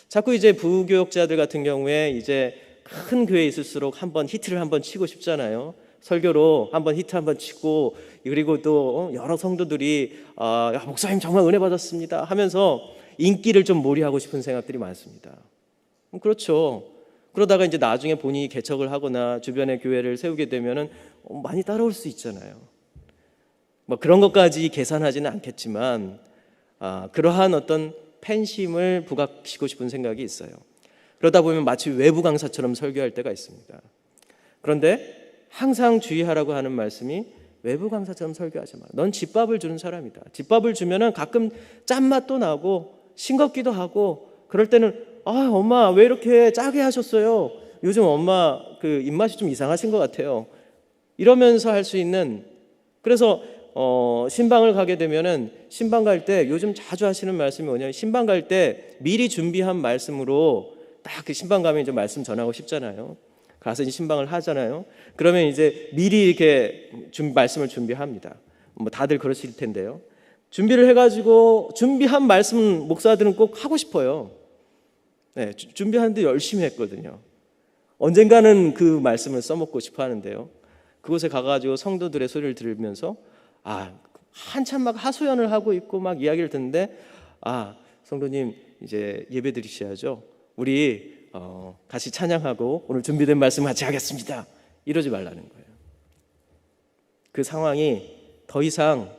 Speaker 4: 자꾸 이제 부교역자들 같은 경우에 이제 큰 교회에 있을수록 한번 히트를 한번 치고 싶잖아요. 설교로 한번 히트 한번 치고, 그리고 또 여러 성도들이 야, 목사님 정말 은혜 받았습니다 하면서 인기를 좀 몰이하고 싶은 생각들이 많습니다. 그렇죠. 그러다가 이제 나중에 본인이 개척을 하거나 주변에 교회를 세우게 되면은 많이 따라올 수 있잖아요. 뭐 그런 것까지 계산하지는 않겠지만 그러한 어떤 팬심을 부각시키고 싶은 생각이 있어요. 그러다 보면 마치 외부 강사처럼 설교할 때가 있습니다. 그런데 항상 주의하라고 하는 말씀이 외부 강사처럼 설교하지 마. 넌 집밥을 주는 사람이다. 집밥을 주면은 가끔 짠맛도 나고 싱겁기도 하고, 그럴 때는 엄마 왜 이렇게 짜게 하셨어요? 요즘 엄마 그 입맛이 좀 이상하신 것 같아요. 이러면서 할 수 있는, 그래서 신방을 가게 되면은 신방 갈 때 요즘 자주 하시는 말씀이 뭐냐면, 신방 갈 때 미리 준비한 말씀으로 딱 그 신방 가면 이제 말씀 전하고 싶잖아요. 가서 이제 신방을 하잖아요. 그러면 이제 미리 이렇게 말씀을 준비합니다. 뭐 다들 그러실 텐데요. 준비를 해가지고 준비한 말씀 목사들은 꼭 하고 싶어요. 네, 준비하는데 열심히 했거든요. 언젠가는 그 말씀을 써먹고 싶어 하는데요. 그곳에 가가지고 성도들의 소리를 들으면서 한참 막 하소연을 하고 있고 막 이야기를 듣는데, 성도님 이제 예배 드리셔야죠. 우리 같이 찬양하고 오늘 준비된 말씀 같이 하겠습니다. 이러지 말라는 거예요. 그 상황이 더 이상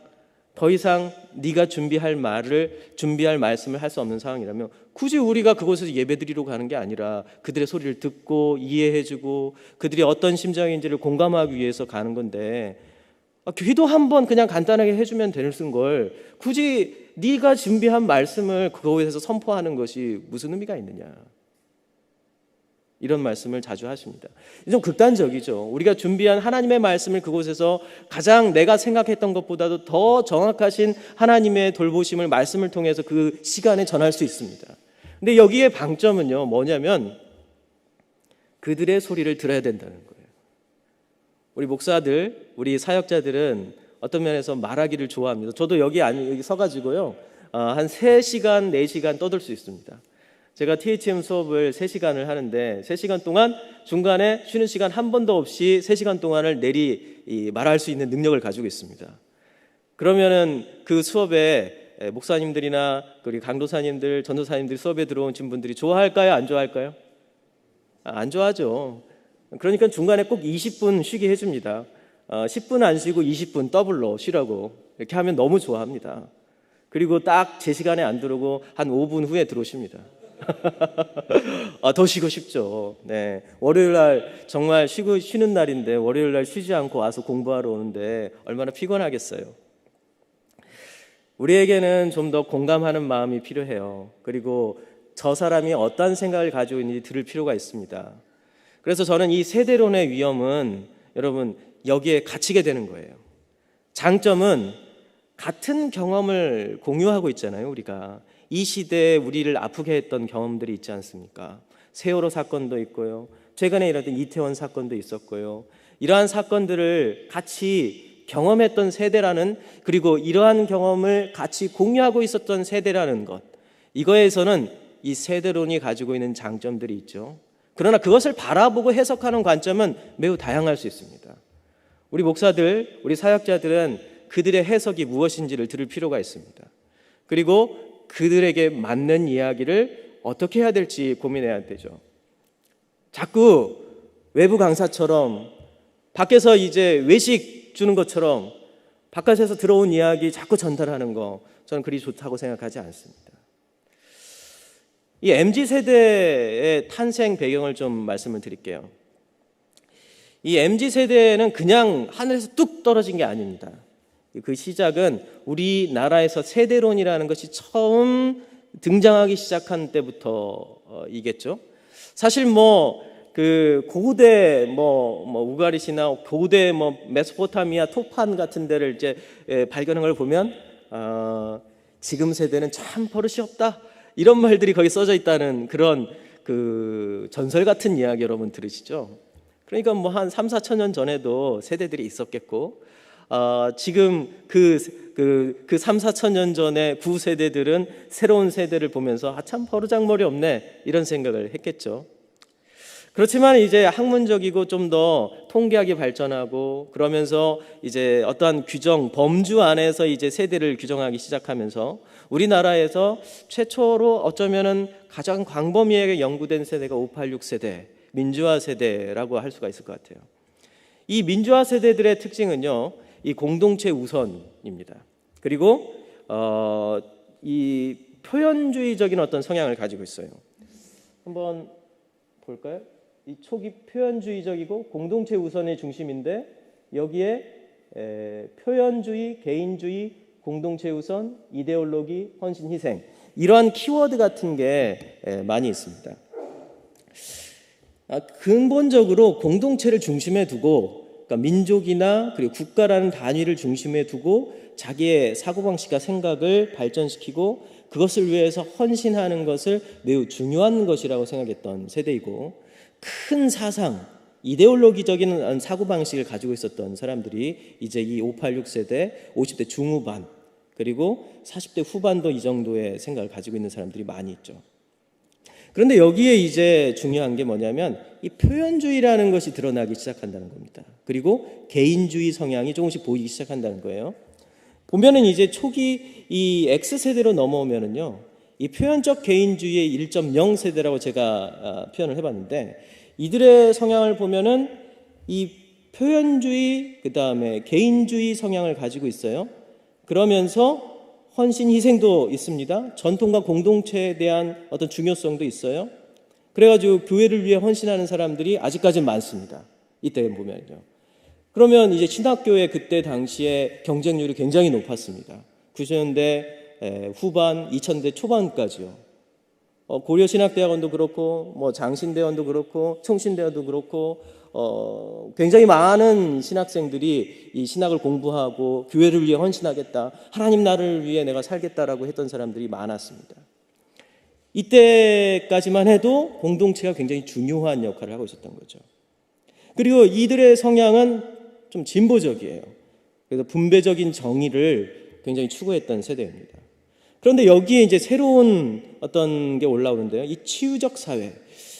Speaker 4: 더 이상 네가 준비할 말씀을 할 수 없는 상황이라면 굳이 우리가 그곳에서 예배드리러 가는 게 아니라 그들의 소리를 듣고 이해해주고 그들이 어떤 심정인지를 공감하기 위해서 가는 건데, 기도 한번 그냥 간단하게 해주면 되는 걸 굳이 네가 준비한 말씀을 그곳에서 선포하는 것이 무슨 의미가 있느냐, 이런 말씀을 자주 하십니다. 좀 극단적이죠. 우리가 준비한 하나님의 말씀을 그곳에서 가장 내가 생각했던 것보다도 더 정확하신 하나님의 돌보심을 말씀을 통해서 그 시간에 전할 수 있습니다. 근데 여기에 방점은요, 뭐냐면 그들의 소리를 들어야 된다는 거예요. 우리 목사들, 우리 사역자들은 어떤 면에서 말하기를 좋아합니다. 저도 여기 서가지고요, 한 3시간, 4시간 떠들 수 있습니다. 제가 THM 수업을 3시간을 하는데 3시간 동안 중간에 쉬는 시간 한 번도 없이 3시간 동안을 말할 수 있는 능력을 가지고 있습니다. 그러면은 그 수업에 목사님들이나 우리 강도사님들, 전도사님들 수업에 들어오신 분들이 좋아할까요? 안 좋아할까요? 안 좋아하죠. 그러니까 중간에 꼭 20분 쉬게 해줍니다. 10분 안 쉬고 20분 더블로 쉬라고 이렇게 하면 너무 좋아합니다. 그리고 딱 제 시간에 안 들어오고 한 5분 후에 들어오십니다. 더 쉬고 싶죠. 네. 월요일 날 정말 쉬는 날인데 월요일 날 쉬지 않고 와서 공부하러 오는데 얼마나 피곤하겠어요. 우리에게는 좀 더 공감하는 마음이 필요해요. 그리고 저 사람이 어떤 생각을 가지고 있는지 들을 필요가 있습니다. 그래서 저는 이 세대론의 위험은 여러분 여기에 갇히게 되는 거예요. 장점은 같은 경험을 공유하고 있잖아요. 우리가 이 시대에 우리를 아프게 했던 경험들이 있지 않습니까? 세월호 사건도 있고요, 최근에 일어났던 이태원 사건도 있었고요. 이러한 사건들을 같이 경험했던 세대라는, 그리고 이러한 경험을 같이 공유하고 있었던 세대라는 것, 이거에서는 이 세대론이 가지고 있는 장점들이 있죠. 그러나 그것을 바라보고 해석하는 관점은 매우 다양할 수 있습니다. 우리 목사들, 우리 사역자들은 그들의 해석이 무엇인지를 들을 필요가 있습니다. 그리고 그들에게 맞는 이야기를 어떻게 해야 될지 고민해야 되죠. 자꾸 외부 강사처럼 밖에서 이제 외식 주는 것처럼 바깥에서 들어온 이야기 자꾸 전달하는 거, 저는 그리 좋다고 생각하지 않습니다. 이 MZ세대의 탄생 배경을 좀 말씀을 드릴게요. 이 MZ세대는 그냥 하늘에서 뚝 떨어진 게 아닙니다. 그 시작은 우리나라에서 세대론이라는 것이 처음 등장하기 시작한 때부터이겠죠. 사실 그 고대 우가리시나 고대 메소포타미아 토판 같은 데를 이제 발견한 걸 보면 지금 세대는 참 버릇이 없다, 이런 말들이 거기 써져 있다는 그런 그 전설 같은 이야기 여러분 들으시죠? 그러니까 한 3-4천 년 전에도 세대들이 있었겠고, 지금 그 3-4천 년 전에 구세대들은 새로운 세대를 보면서 참 버르장머리 없네, 이런 생각을 했겠죠. 그렇지만 이제 학문적이고 좀 더 통계학이 발전하고 그러면서 이제 어떠한 규정, 범주 안에서 이제 세대를 규정하기 시작하면서 우리나라에서 최초로 어쩌면은 가장 광범위하게 연구된 세대가 586 세대, 민주화 세대라고 할 수가 있을 것 같아요. 이 민주화 세대들의 특징은요, 이 공동체 우선입니다. 그리고 이 표현주의적인 어떤 성향을 가지고 있어요. 한번 볼까요? 이 초기 표현주의적이고 공동체 우선의 중심인데 여기에 표현주의, 개인주의, 공동체 우선, 이데올로기, 헌신, 희생, 이러한 키워드 같은 게 많이 있습니다. 근본적으로 공동체를 중심에 두고, 그러니까 민족이나 그리고 국가라는 단위를 중심에 두고 자기의 사고방식과 생각을 발전시키고 그것을 위해서 헌신하는 것을 매우 중요한 것이라고 생각했던 세대이고, 큰 사상, 이데올로기적인 사고방식을 가지고 있었던 사람들이 이제 이 586 세대, 50대 중후반 그리고 40대 후반도 이 정도의 생각을 가지고 있는 사람들이 많이 있죠. 그런데 여기에 이제 중요한 게 뭐냐면 이 표현주의라는 것이 드러나기 시작한다는 겁니다. 그리고 개인주의 성향이 조금씩 보이기 시작한다는 거예요. 보면은 이제 초기 이 X세대로 넘어오면은요, 이 표현적 개인주의의 1.0 세대라고 제가 표현을 해봤는데, 이들의 성향을 보면은 이 표현주의, 그 다음에 개인주의 성향을 가지고 있어요. 그러면서 헌신 희생도 있습니다. 전통과 공동체에 대한 어떤 중요성도 있어요. 그래가지고 교회를 위해 헌신하는 사람들이 아직까지는 많습니다. 이때 보면요. 그러면 이제 신학교의 그때 당시에 경쟁률이 굉장히 높았습니다. 90년대 후반, 2000대 초반까지요. 고려신학대학원도 그렇고, 뭐 장신대원도 그렇고, 총신대원도 그렇고, 굉장히 많은 신학생들이 이 신학을 공부하고 교회를 위해 헌신하겠다, 하나님 나라를 위해 내가 살겠다라고 했던 사람들이 많았습니다. 이때까지만 해도 공동체가 굉장히 중요한 역할을 하고 있었던 거죠. 그리고 이들의 성향은 좀 진보적이에요. 그래서 분배적인 정의를 굉장히 추구했던 세대입니다. 그런데 여기에 이제 새로운 어떤 게 올라오는데요. 이 치유적 사회.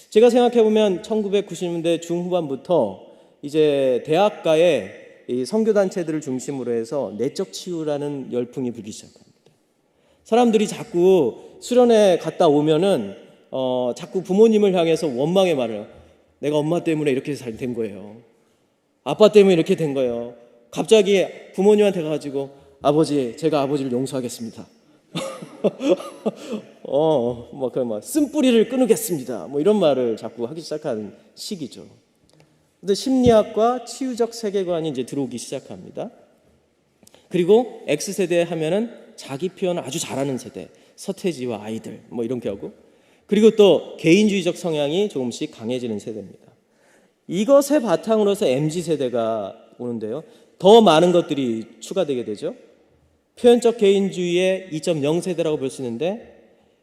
Speaker 4: 제가 생각해 보면 1990년대 중후반부터 이제 대학가에 이 선교단체들을 중심으로 해서 내적 치유라는 열풍이 불기 시작합니다. 사람들이 자꾸 수련회 갔다 오면은 자꾸 부모님을 향해서 원망의 말을 해요. 내가 엄마 때문에 이렇게 잘 된 거예요. 아빠 때문에 이렇게 된 거예요. 갑자기 부모님한테 가가지고 아버지, 제가 아버지를 용서하겠습니다. 막 쓴뿌리를 끊으겠습니다. 뭐 이런 말을 자꾸 하기 시작하는 시기죠. 근데 심리학과 치유적 세계관이 이제 들어오기 시작합니다. 그리고 X세대 하면은 자기 표현을 아주 잘하는 세대, 서태지와 아이들 뭐 이렇게 하고, 그리고 또 개인주의적 성향이 조금씩 강해지는 세대입니다. 이것의 바탕으로서 MZ세대가 오는데요. 더 많은 것들이 추가되게 되죠. 표현적 개인주의의 2.0 세대라고 볼 수 있는데,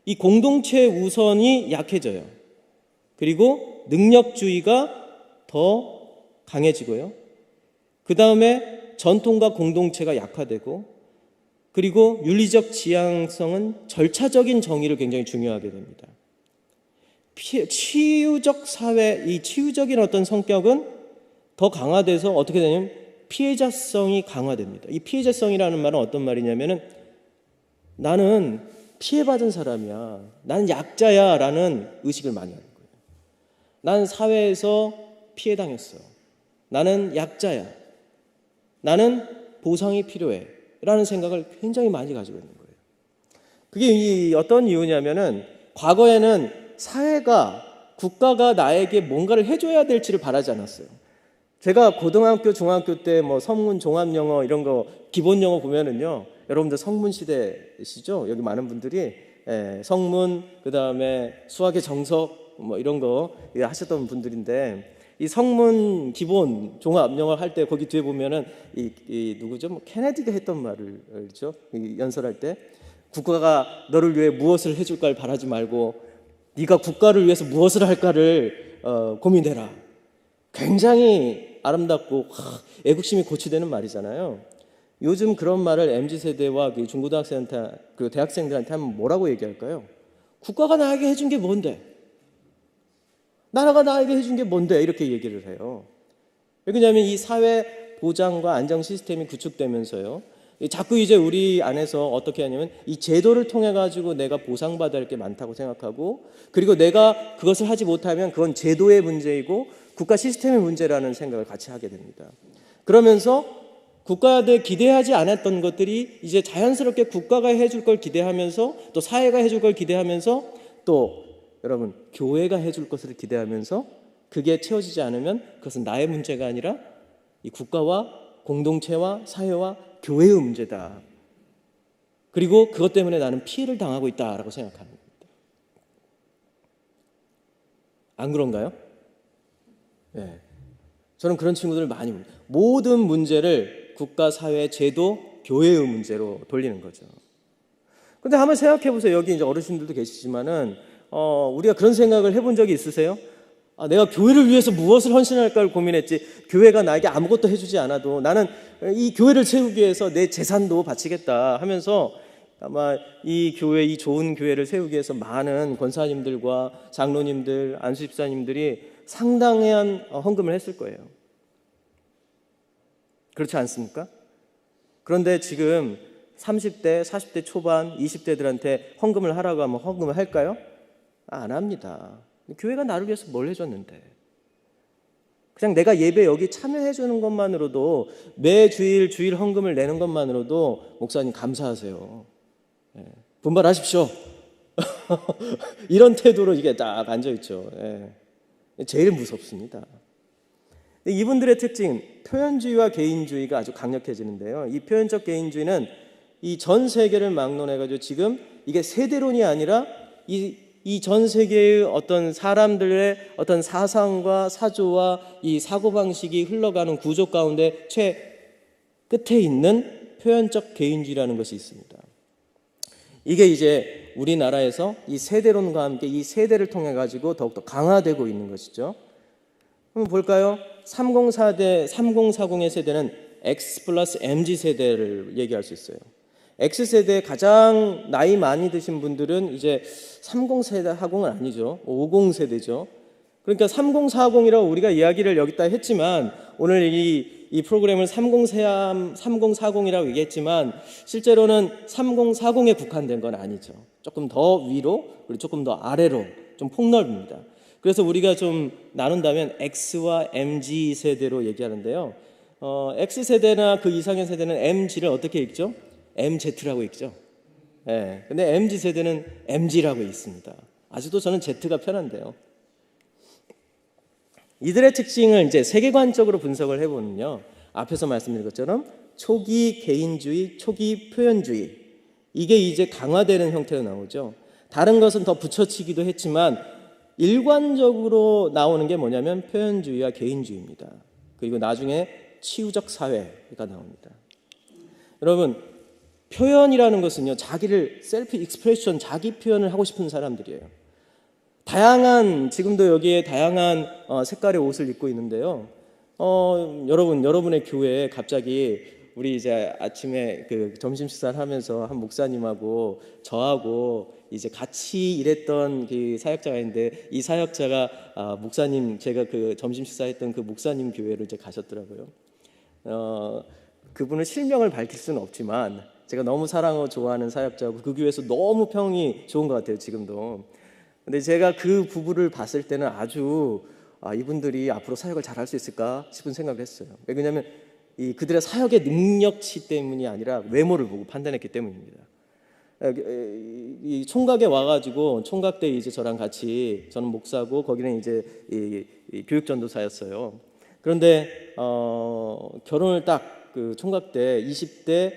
Speaker 4: 이 공동체 우선이 약해져요. 그리고 능력주의가 더 강해지고요. 그 다음에 전통과 공동체가 약화되고, 그리고 윤리적 지향성은 절차적인 정의를 굉장히 중요하게 됩니다. 치유적 사회, 이 치유적인 어떤 성격은 더 강화돼서 어떻게 되냐면 피해자성이 강화됩니다. 이 피해자성이라는 말은 어떤 말이냐면은 나는 피해받은 사람이야, 나는 약자야 라는 의식을 많이 하는 거예요. 나는 사회에서 피해당했어, 나는 약자야, 나는 보상이 필요해 라는 생각을 굉장히 많이 가지고 있는 거예요. 그게 어떤 이유냐면은 과거에는 사회가, 국가가 나에게 뭔가를 해줘야 될지를 바라지 않았어요. 제가 고등학교, 중학교 때 뭐 성문, 종합영어 이런 거 기본 영어 보면은요, 여러분들 성문 시대시죠? 여기 많은 분들이 성문, 그 다음에 수학의 정석 뭐 이런 거 하셨던 분들인데, 이 성문 기본 종합 영어 할 때 거기 뒤에 보면은 이 누구죠? 뭐 케네디가 했던 말을 그렇죠? 연설할 때 국가가 너를 위해 무엇을 해줄까를 바라지 말고 네가 국가를 위해서 무엇을 할까를 고민해라. 굉장히 아름답고 애국심이 고취되는 말이잖아요. 요즘 그런 말을 MZ세대와 중고등학생한테, 그리고 대학생들한테 하면 뭐라고 얘기할까요? 국가가 나에게 해준 게 뭔데? 나라가 나에게 해준 게 뭔데? 이렇게 얘기를 해요. 왜냐하면 이 사회 보장과 안정 시스템이 구축되면서요, 자꾸 이제 우리 안에서 어떻게 하냐면 이 제도를 통해 가지고 내가 보상받아야 할 게 많다고 생각하고, 그리고 내가 그것을 하지 못하면 그건 제도의 문제이고 국가 시스템의 문제라는 생각을 같이 하게 됩니다. 그러면서 국가에 기대하지 않았던 것들이 이제 자연스럽게 국가가 해줄 걸 기대하면서, 또 사회가 해줄 걸 기대하면서, 또 여러분 교회가 해줄 것을 기대하면서, 그게 채워지지 않으면 그것은 나의 문제가 아니라 이 국가와 공동체와 사회와 교회의 문제다. 그리고 그것 때문에 나는 피해를 당하고 있다라고 생각하는 겁니다. 안 그런가요? 네. 저는 그런 친구들을 많이 봅니다. 모든 문제를 국가, 사회, 제도, 교회의 문제로 돌리는 거죠. 근데 한번 생각해 보세요. 여기 이제 어르신들도 계시지만은 우리가 그런 생각을 해본 적이 있으세요? 내가 교회를 위해서 무엇을 헌신할까를 고민했지, 교회가 나에게 아무것도 해주지 않아도 나는 이 교회를 세우기 위해서 내 재산도 바치겠다 하면서, 아마 이 교회, 이 좋은 교회를 세우기 위해서 많은 권사님들과 장로님들, 안수집사님들이 상당한 헌금을 했을 거예요. 그렇지 않습니까? 그런데 지금 30대, 40대 초반, 20대들한테 헌금을 하라고 하면 헌금을 할까요? 안 합니다. 교회가 나를 위해서 뭘 해줬는데. 그냥 내가 예배 여기 참여해 주는 것만으로도 매 주일 헌금을 내는 것만으로도 목사님 감사하세요. 예. 분발하십시오. 이런 태도로 이게 딱 앉아 있죠. 예. 제일 무섭습니다. 이분들의 특징, 표현주의와 개인주의가 아주 강력해지는데요. 이 표현적 개인주의는 이 전 세계를 막론해가지고 지금 이게 세대론이 아니라 이 전 세계의 어떤 사람들의 어떤 사상과 사조와 이 사고방식이 흘러가는 구조 가운데 끝에 있는 표현적 개인주의라는 것이 있습니다. 이게 이제 우리나라에서 이 세대론과 함께 이 세대를 통해 가지고 더욱더 강화되고 있는 것이죠. 한번 볼까요? 3040의 세대는 X 플러스 MZ 세대를 얘기할 수 있어요. X세대 가장 나이 많이 드신 분들은 이제 30세대하고는 아니죠. 50세대죠. 그러니까 3040이라고 우리가 이야기를 여기다 했지만 오늘 이 프로그램을 3040이라고 얘기했지만 실제로는 3040에 국한된 건 아니죠. 조금 더 위로 그리고 조금 더 아래로 좀 폭넓습니다. 그래서 우리가 좀 나눈다면 X와 MZ 세대로 얘기하는데요. X세대나 그 이상의 세대는 MG를 어떻게 읽죠? MZ라고 읽죠. 예. 근데 MZ 세대는 MG라고 읽습니다. 아직도 저는 Z가 편한데요. 이들의 특징을 이제 세계관적으로 분석을 해보면요. 앞에서 말씀드린 것처럼 초기 개인주의, 초기 표현주의 이게 이제 강화되는 형태로 나오죠. 다른 것은 더 붙여치기도 했지만 일관적으로 나오는 게 뭐냐면 표현주의와 개인주의입니다. 그리고 나중에 치유적 사회가 나옵니다. 여러분 표현이라는 것은요, 자기를 셀프 익스프레션, 자기 표현을 하고 싶은 사람들이에요. 지금도 여기에 다양한 색깔의 옷을 입고 있는데요. 여러분의 교회에 갑자기 우리 이제 아침에 그 점심 식사를 하면서 한 목사님하고 저하고 이제 같이 일했던 그 사역자가 있는데 이 사역자가 목사님, 제가 그 점심 식사했던 그 목사님 교회로 이제 가셨더라고요. 그분은 실명을 밝힐 수는 없지만 제가 너무 사랑하고 좋아하는 사역자고 그 교회에서 너무 평이 좋은 것 같아요, 지금도. 근데 제가 그 부부를 봤을 때는 아주 이분들이 앞으로 사역을 잘할 수 있을까 싶은 생각을 했어요. 왜냐하면 그들의 사역의 능력치 때문이 아니라 외모를 보고 판단했기 때문입니다. 이 총각에 와가지고 총각 때 이제 저랑 같이, 저는 목사고 거기는 이제 이 교육전도사였어요. 그런데 결혼을 딱 그 총각 때 20대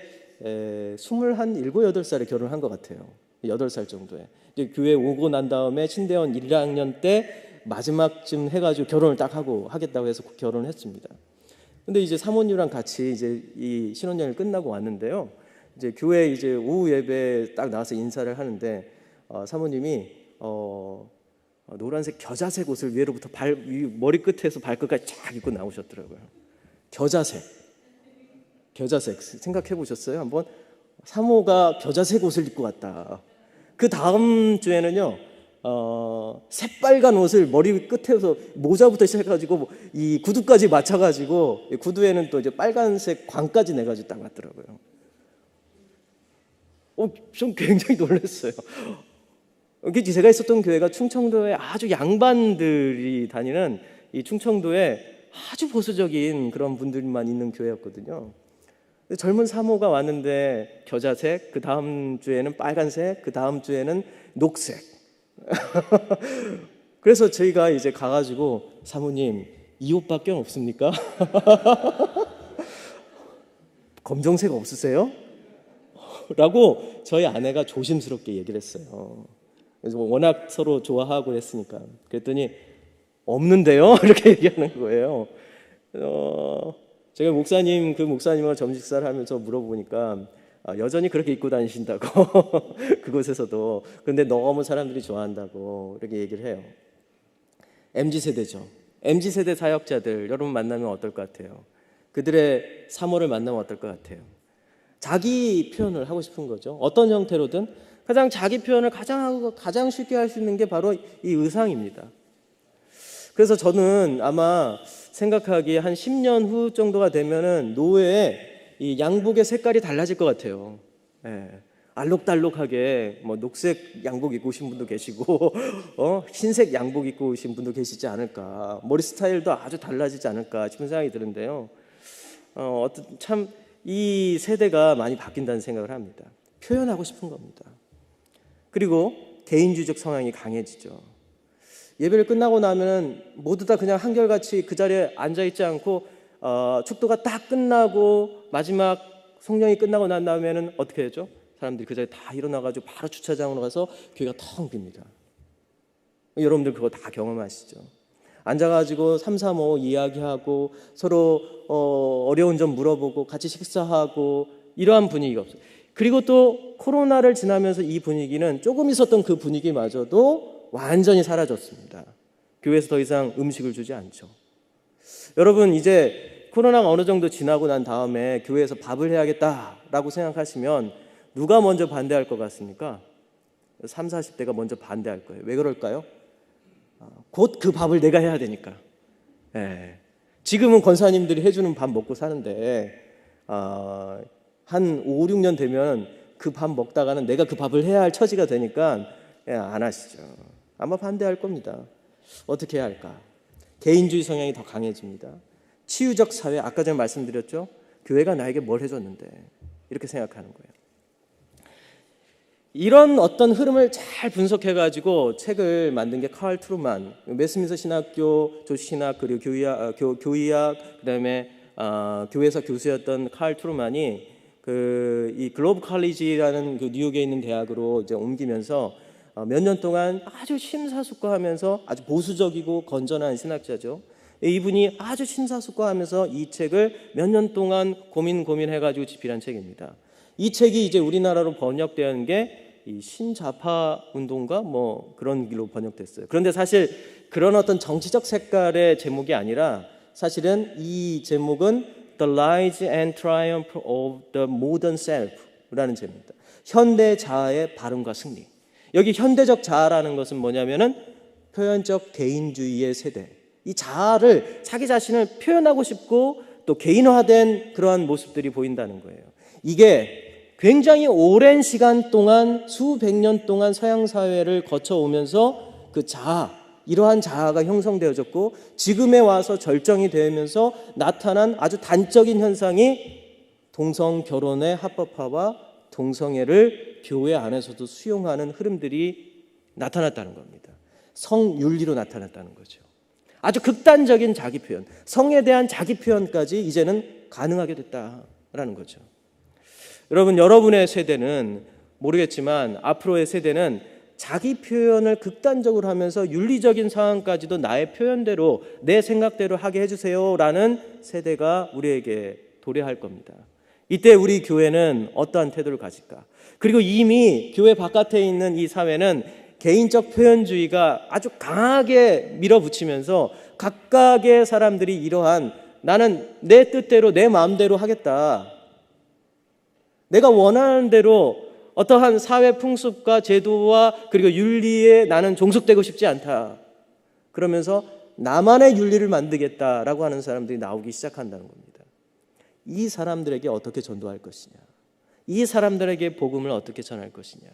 Speaker 4: 27, 8살에 결혼한 것 같아요. 8살 정도에. 이제 교회 오고 난 다음에 신대원 1학년 때 마지막쯤 해가지고 결혼을 딱 하겠다고 해서 결혼을 했습니다. 근데 이제 사모님이랑 같이 이제 이 신혼여행을 끝나고 왔는데요. 이제 교회 이제 오후 예배 딱 나와서 인사를 하는데 사모님이 노란색 겨자색 옷을 위로부터 머리 끝에서 발끝까지 쫙 입고 나오셨더라고요. 겨자색 생각해 보셨어요? 한번 사모가 겨자색 옷을 입고 왔다. 그 다음 주에는요, 새빨간 옷을 머리 끝에서 모자부터 시작해가지고 이 구두까지 맞춰가지고 구두에는 또 이제 빨간색 광까지 내가지고 딱 왔더라고요. 좀 굉장히 놀랐어요. 제가 있었던 교회가 충청도에 아주 양반들이 다니는 이 충청도에 아주 보수적인 그런 분들만 있는 교회였거든요. 젊은 사모가 왔는데 겨자색, 그 다음 주에는 빨간색, 그 다음 주에는 녹색. 그래서 저희가 이제 가가지고 사모님 이 옷밖에 없습니까? 검정색 없으세요? 라고 저희 아내가 조심스럽게 얘기를 했어요. 그래서 워낙 서로 좋아하고 했으니까. 그랬더니 없는데요? 이렇게 얘기하는 거예요. 제가 그 목사님과 점심 식사를 하면서 물어보니까 여전히 그렇게 입고 다니신다고 그곳에서도. 그런데 너무 사람들이 좋아한다고 이렇게 얘기를 해요. MZ세대죠. MZ세대 사역자들 여러분 만나면 어떨 것 같아요? 그들의 사모를 만나면 어떨 것 같아요? 자기 표현을 하고 싶은 거죠. 어떤 형태로든 가장 자기 표현을 가장 쉽게 할 수 있는 게 바로 이 의상입니다. 그래서 저는 아마 생각하기에 한 10년 후 정도가 되면은 노회에 이 양복의 색깔이 달라질 것 같아요. 예. 알록달록하게 뭐 녹색 양복 입고 오신 분도 계시고 흰색 양복 입고 오신 분도 계시지 않을까, 머리 스타일도 아주 달라지지 않을까 싶은 생각이 드는데요. 참 이 세대가 많이 바뀐다는 생각을 합니다. 표현하고 싶은 겁니다. 그리고 개인주의적 성향이 강해지죠. 예배를 끝나고 나면 모두 다 그냥 한결같이 그 자리에 앉아있지 않고 축도가 딱 끝나고 마지막 성령이 끝나고 난 다음에는 어떻게 되죠? 사람들이 그 자리에 다 일어나가지고 바로 주차장으로 가서 교회가 텅 빕니다. 여러분들 그거 다 경험하시죠? 앉아가지고 3, 4, 5 이야기하고 서로 어려운 점 물어보고 같이 식사하고 이러한 분위기가 없어요. 그리고 또 코로나를 지나면서 이 분위기는 조금 있었던 그 분위기마저도 완전히 사라졌습니다. 교회에서 더 이상 음식을 주지 않죠. 여러분, 이제 코로나가 어느 정도 지나고 난 다음에 교회에서 밥을 해야겠다라고 생각하시면 누가 먼저 반대할 것 같습니까? 30, 40대가 먼저 반대할 거예요. 왜 그럴까요? 곧 그 밥을 내가 해야 되니까. 지금은 권사님들이 해주는 밥 먹고 사는데 한 5, 6년 되면 그 밥 먹다가는 내가 그 밥을 해야 할 처지가 되니까 안 하시죠. 아마 반대할 겁니다. 어떻게 해야 할까? 개인주의 성향이 더 강해집니다. 치유적 사회, 아까 전에 말씀드렸죠? 교회가 나에게 뭘 해줬는데, 이렇게 생각하는 거예요. 이런 어떤 흐름을 잘 분석해가지고 책을 만든 게 칼 트루만, 웨스민스터 신학교 조신학 그리고 교의학, 그다음에 교회에서 교수였던 칼 트루만이 이 글로브 칼리지라는 그 뉴욕에 있는 대학으로 이제 옮기면서 몇 년 동안 아주 심사숙고하면서 아주 보수적이고 건전한 신학자죠. 이분이 아주 심사숙고하면서 이 책을 몇 년 동안 고민해가지고 집필한 책입니다. 이 책이 이제 우리나라로 번역되는 게 이 신좌파 운동가 뭐 그런 길로 번역됐어요. 그런데 사실 그런 어떤 정치적 색깔의 제목이 아니라 사실은 이 제목은 The Rise and Triumph of the Modern Self라는 제목입니다. 현대 자아의 발음과 승리. 여기 현대적 자아라는 것은 뭐냐면은 표현적 개인주의의 세대. 이 자아를, 자기 자신을 표현하고 싶고 또 개인화된 그러한 모습들이 보인다는 거예요. 이게 굉장히 오랜 시간 동안 수백 년 동안 서양 사회를 거쳐오면서 그 자아, 이러한 자아가 형성되어졌고 지금에 와서 절정이 되면서 나타난 아주 단적인 현상이 동성 결혼의 합법화와 동성애를 교회 안에서도 수용하는 흐름들이 나타났다는 겁니다. 성윤리로 나타났다는 거죠. 아주 극단적인 자기 표현, 성에 대한 자기 표현까지 이제는 가능하게 됐다라는 거죠. 여러분의 세대는 모르겠지만 앞으로의 세대는 자기 표현을 극단적으로 하면서 윤리적인 상황까지도 나의 표현대로 내 생각대로 하게 해주세요라는 세대가 우리에게 도래할 겁니다. 이때 우리 교회는 어떠한 태도를 가질까? 그리고 이미 교회 바깥에 있는 이 사회는 개인적 표현주의가 아주 강하게 밀어붙이면서 각각의 사람들이 이러한 나는 내 뜻대로 내 마음대로 하겠다, 내가 원하는 대로 어떠한 사회 풍습과 제도와 그리고 윤리에 나는 종속되고 싶지 않다, 그러면서 나만의 윤리를 만들겠다라고 하는 사람들이 나오기 시작한다는 겁니다. 이 사람들에게 어떻게 전도할 것이냐, 이 사람들에게 복음을 어떻게 전할 것이냐,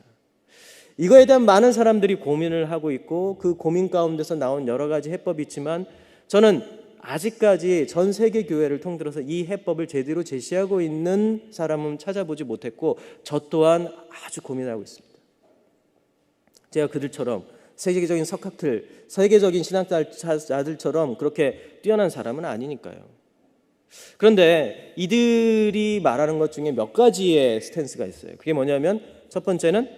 Speaker 4: 이거에 대한 많은 사람들이 고민을 하고 있고 그 고민 가운데서 나온 여러 가지 해법이 있지만 저는 아직까지 전 세계 교회를 통틀어서 이 해법을 제대로 제시하고 있는 사람은 찾아보지 못했고 저 또한 아주 고민하고 있습니다. 제가 그들처럼 세계적인 석학들, 세계적인 신학자들처럼 그렇게 뛰어난 사람은 아니니까요. 그런데 이들이 말하는 것 중에 몇 가지의 스탠스가 있어요. 그게 뭐냐면 첫 번째는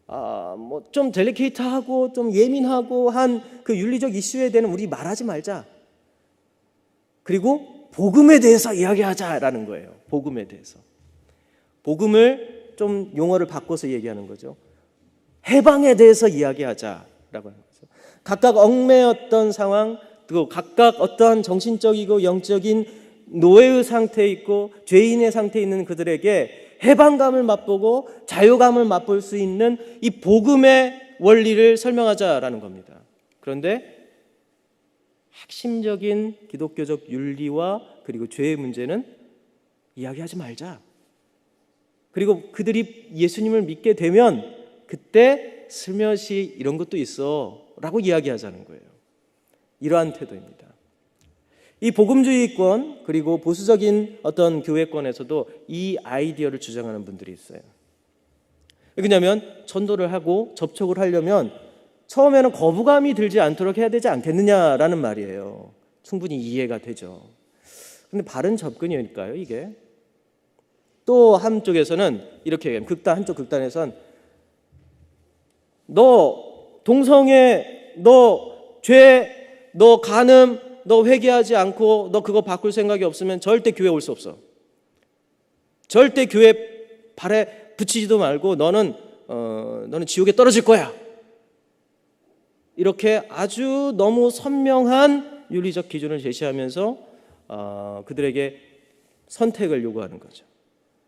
Speaker 4: 뭐 좀 델리케이트하고 좀 예민하고 한 그 윤리적 이슈에 대한 우리 말하지 말자. 그리고 복음에 대해서 이야기하자라는 거예요. 복음에 대해서. 복음을 좀 용어를 바꿔서 얘기하는 거죠. 해방에 대해서 이야기하자라고 하는 거죠. 각각 얽매였던 상황, 그리고 각각 어떠한 정신적이고 영적인 노예의 상태에 있고 죄인의 상태에 있는 그들에게 해방감을 맛보고 자유감을 맛볼 수 있는 이 복음의 원리를 설명하자라는 겁니다. 그런데 핵심적인 기독교적 윤리와 그리고 죄의 문제는 이야기하지 말자. 그리고 그들이 예수님을 믿게 되면 그때 슬며시 이런 것도 있어 라고 이야기하자는 거예요. 이러한 태도입니다. 이 복음주의권 그리고 보수적인 어떤 교회권에서도 이 아이디어를 주장하는 분들이 있어요. 왜냐하면 전도를 하고 접촉을 하려면 처음에는 거부감이 들지 않도록 해야 되지 않겠느냐라는 말이에요. 충분히 이해가 되죠. 근데 바른 접근이니까요, 이게. 또 한쪽에서는 이렇게 얘기해요. 한쪽 극단에선 너 동성애, 너 죄, 너 간음, 너 회개하지 않고 너 그거 바꿀 생각이 없으면 절대 교회 올 수 없어. 절대 교회 발에 붙이지도 말고 너는 지옥에 떨어질 거야. 이렇게 아주 너무 선명한 윤리적 기준을 제시하면서 그들에게 선택을 요구하는 거죠.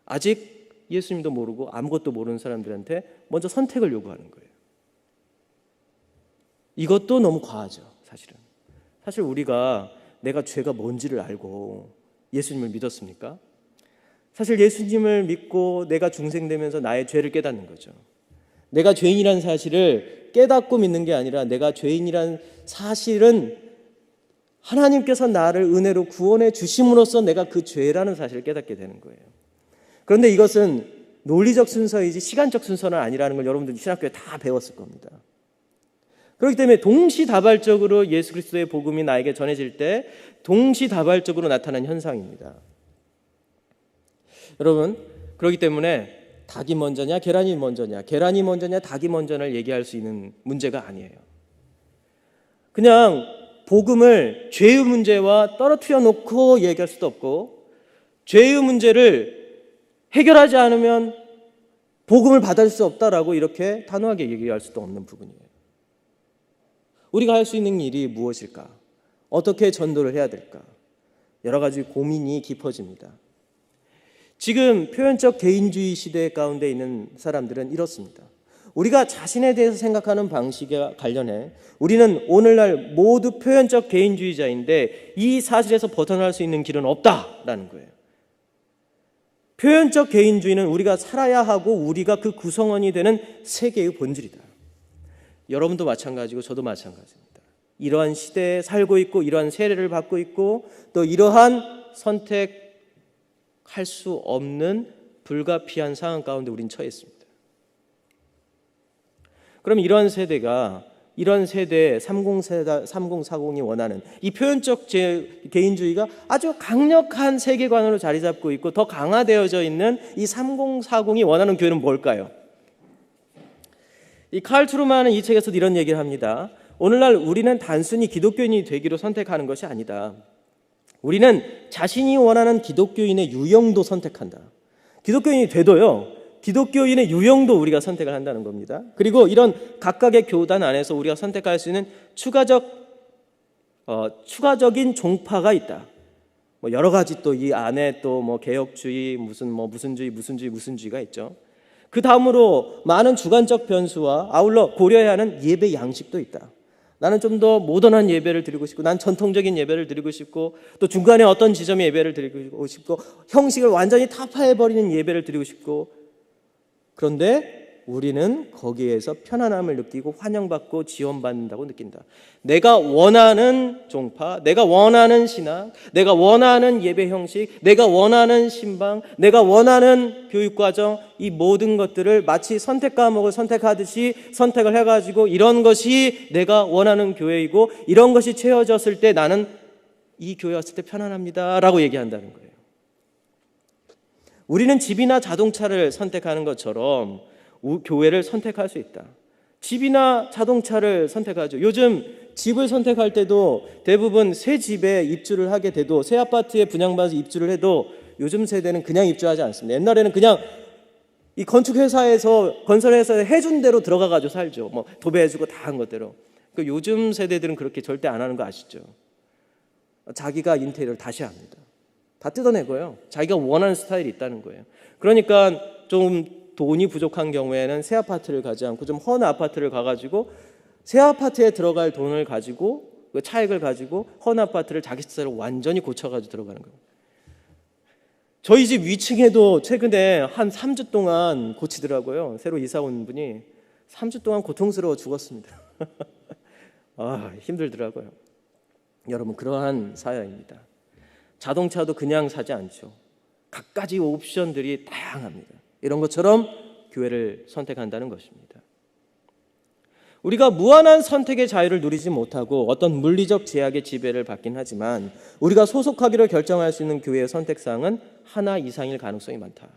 Speaker 4: 아직 예수님도 모르고 아무것도 모르는 사람들한테 먼저 선택을 요구하는 거예요. 이것도 너무 과하죠, 사실은. 사실 우리가 내가 죄가 뭔지를 알고 예수님을 믿었습니까? 사실 예수님을 믿고 내가 중생되면서 나의 죄를 깨닫는 거죠. 내가 죄인이라는 사실을 깨닫고 믿는 게 아니라 내가 죄인이라는 사실은 하나님께서 나를 은혜로 구원해 주심으로써 내가 그 죄라는 사실을 깨닫게 되는 거예요. 그런데 이것은 논리적 순서이지 시간적 순서는 아니라는 걸 여러분들이 신학교에 다 배웠을 겁니다. 그렇기 때문에 동시다발적으로 예수 그리스도의 복음이 나에게 전해질 때 동시다발적으로 나타난 현상입니다. 여러분, 그렇기 때문에 닭이 먼저냐 계란이 먼저냐, 계란이 먼저냐 닭이 먼저냐를 얘기할 수 있는 문제가 아니에요. 그냥 복음을 죄의 문제와 떨어뜨려 놓고 얘기할 수도 없고 죄의 문제를 해결하지 않으면 복음을 받을 수 없다라고 이렇게 단호하게 얘기할 수도 없는 부분이에요. 우리가 할 수 있는 일이 무엇일까? 어떻게 전도를 해야 될까? 여러 가지 고민이 깊어집니다. 지금 표현적 개인주의 시대 가운데 있는 사람들은 이렇습니다. 우리가 자신에 대해서 생각하는 방식에 관련해 우리는 오늘날 모두 표현적 개인주의자인데 이 사실에서 벗어날 수 있는 길은 없다라는 거예요. 표현적 개인주의는 우리가 살아야 하고 우리가 그 구성원이 되는 세계의 본질이다. 여러분도 마찬가지고 저도 마찬가지입니다. 이러한 시대에 살고 있고 이러한 세례를 받고 있고 또 이러한 선택할 수 없는 불가피한 상황 가운데 우린 처해 있습니다. 그럼 이런 세대가 이런 세대 3040이 원하는 이 표현적 개인주의가 아주 강력한 세계관으로 자리 잡고 있고 더 강화되어져 있는 이 3040이 원하는 교회는 뭘까요? 이 칼 트루만은 이 책에서도 이런 얘기를 합니다. 오늘날 우리는 단순히 기독교인이 되기로 선택하는 것이 아니다. 우리는 자신이 원하는 기독교인의 유형도 선택한다. 기독교인이 돼도요, 기독교인의 유형도 우리가 선택을 한다는 겁니다. 그리고 이런 각각의 교단 안에서 우리가 선택할 수 있는 추가적인 종파가 있다. 뭐 여러 가지 또 이 안에 또 뭐 개혁주의 무슨 주의가 있죠. 그 다음으로 많은 주관적 변수와 아울러 고려해야 하는 예배 양식도 있다. 나는 좀 더 모던한 예배를 드리고 싶고 난 전통적인 예배를 드리고 싶고 또 중간에 어떤 지점에 예배를 드리고 싶고 형식을 완전히 타파해버리는 예배를 드리고 싶고 그런데 우리는 거기에서 편안함을 느끼고 환영받고 지원받는다고 느낀다. 내가 원하는 종파, 내가 원하는 신학, 내가 원하는 예배 형식, 내가 원하는 신방, 내가 원하는 교육과정 이 모든 것들을 마치 선택 과목을 선택하듯이 선택을 해가지고 이런 것이 내가 원하는 교회이고 이런 것이 채워졌을 때 나는 이 교회 왔을 때 편안합니다 라고 얘기한다는 거예요. 우리는 집이나 자동차를 선택하는 것처럼 교회를 선택할 수 있다. 집이나 자동차를 선택하죠. 요즘 집을 선택할 때도 대부분 새 집에 입주를 하게 돼도 새 아파트에 분양받아서 입주를 해도 요즘 세대는 그냥 입주하지 않습니다. 옛날에는 그냥 이 건설회사에 해준 대로 들어가가지고 살죠. 뭐 도배해주고 다 한 것대로. 요즘 세대들은 그렇게 절대 안 하는 거 아시죠? 자기가 인테리어를 다시 합니다. 다 뜯어내고요. 자기가 원하는 스타일이 있다는 거예요. 그러니까 좀 돈이 부족한 경우에는 새 아파트를 가지 않고 좀 헌 아파트를 가가지고 새 아파트에 들어갈 돈을 가지고 그 차액을 가지고 헌 아파트를 자기 스타일로 완전히 고쳐가지고 들어가는 거예요. 저희 집 위층에도 최근에 한 3주 동안 고치더라고요. 새로 이사 온 분이 3주 동안 고통스러워 죽었습니다. 힘들더라고요. 여러분, 그러한 사회입니다. 자동차도 그냥 사지 않죠. 갖가지 옵션들이 다양합니다. 이런 것처럼 교회를 선택한다는 것입니다. 우리가 무한한 선택의 자유를 누리지 못하고 어떤 물리적 제약의 지배를 받긴 하지만 우리가 소속하기로 결정할 수 있는 교회의 선택사항은 하나 이상일 가능성이 많다.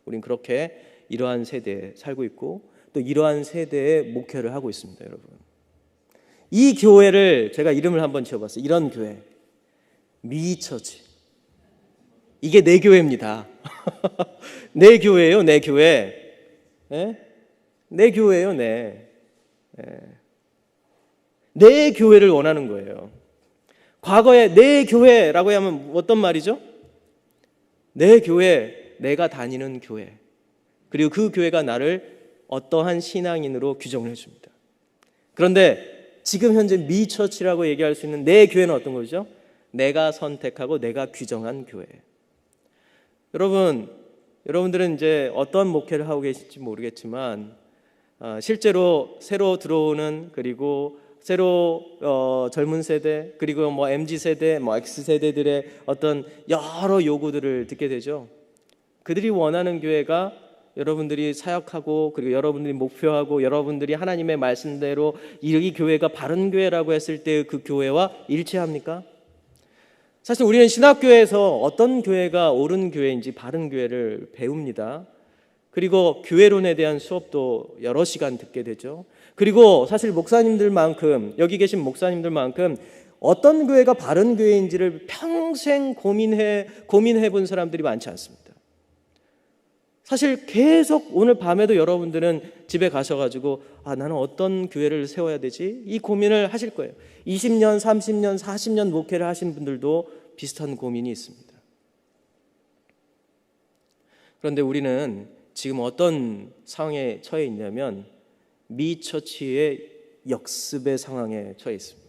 Speaker 4: 우린 그렇게 이러한 세대에 살고 있고 또 이러한 세대의 목회를 하고 있습니다, 여러분. 이 교회를 제가 이름을 한번 지어봤어요. 이런 교회, 미처치. 이게 내 교회입니다. 내 교회예요, 내 교회. 내 교회예요, 내 교회를 원하는 거예요. 과거에 내 교회라고 하면 어떤 말이죠? 내 교회, 내가 다니는 교회. 그리고 그 교회가 나를 어떠한 신앙인으로 규정을 해줍니다. 그런데 지금 현재 미처치라고 얘기할 수 있는 내 교회는 어떤 거죠? 내가 선택하고 내가 규정한 교회. 여러분들은 이제 어떤 목회를 하고 계실지 모르겠지만 실제로 새로 들어오는 그리고 새로 젊은 세대 그리고 뭐 MZ 세대, 뭐 X 세대들의 어떤 여러 요구들을 듣게 되죠. 그들이 원하는 교회가 여러분들이 사역하고 그리고 여러분들이 목표하고 여러분들이 하나님의 말씀대로 이 교회가 바른 교회라고 했을 때 그 교회와 일치합니까? 사실 우리는 신학교에서 어떤 교회가 옳은 교회인지 바른 교회를 배웁니다. 그리고 교회론에 대한 수업도 여러 시간 듣게 되죠. 그리고 사실 목사님들만큼, 여기 계신 목사님들만큼 어떤 교회가 바른 교회인지를 평생 고민해 본 사람들이 많지 않습니다. 사실 계속 오늘 밤에도 여러분들은 집에 가셔가지고 나는 어떤 교회를 세워야 되지? 이 고민을 하실 거예요. 20년, 30년, 40년 목회를 하신 분들도 비슷한 고민이 있습니다. 그런데 우리는 지금 어떤 상황에 처해 있냐면 미처치의 역습의 상황에 처해 있습니다.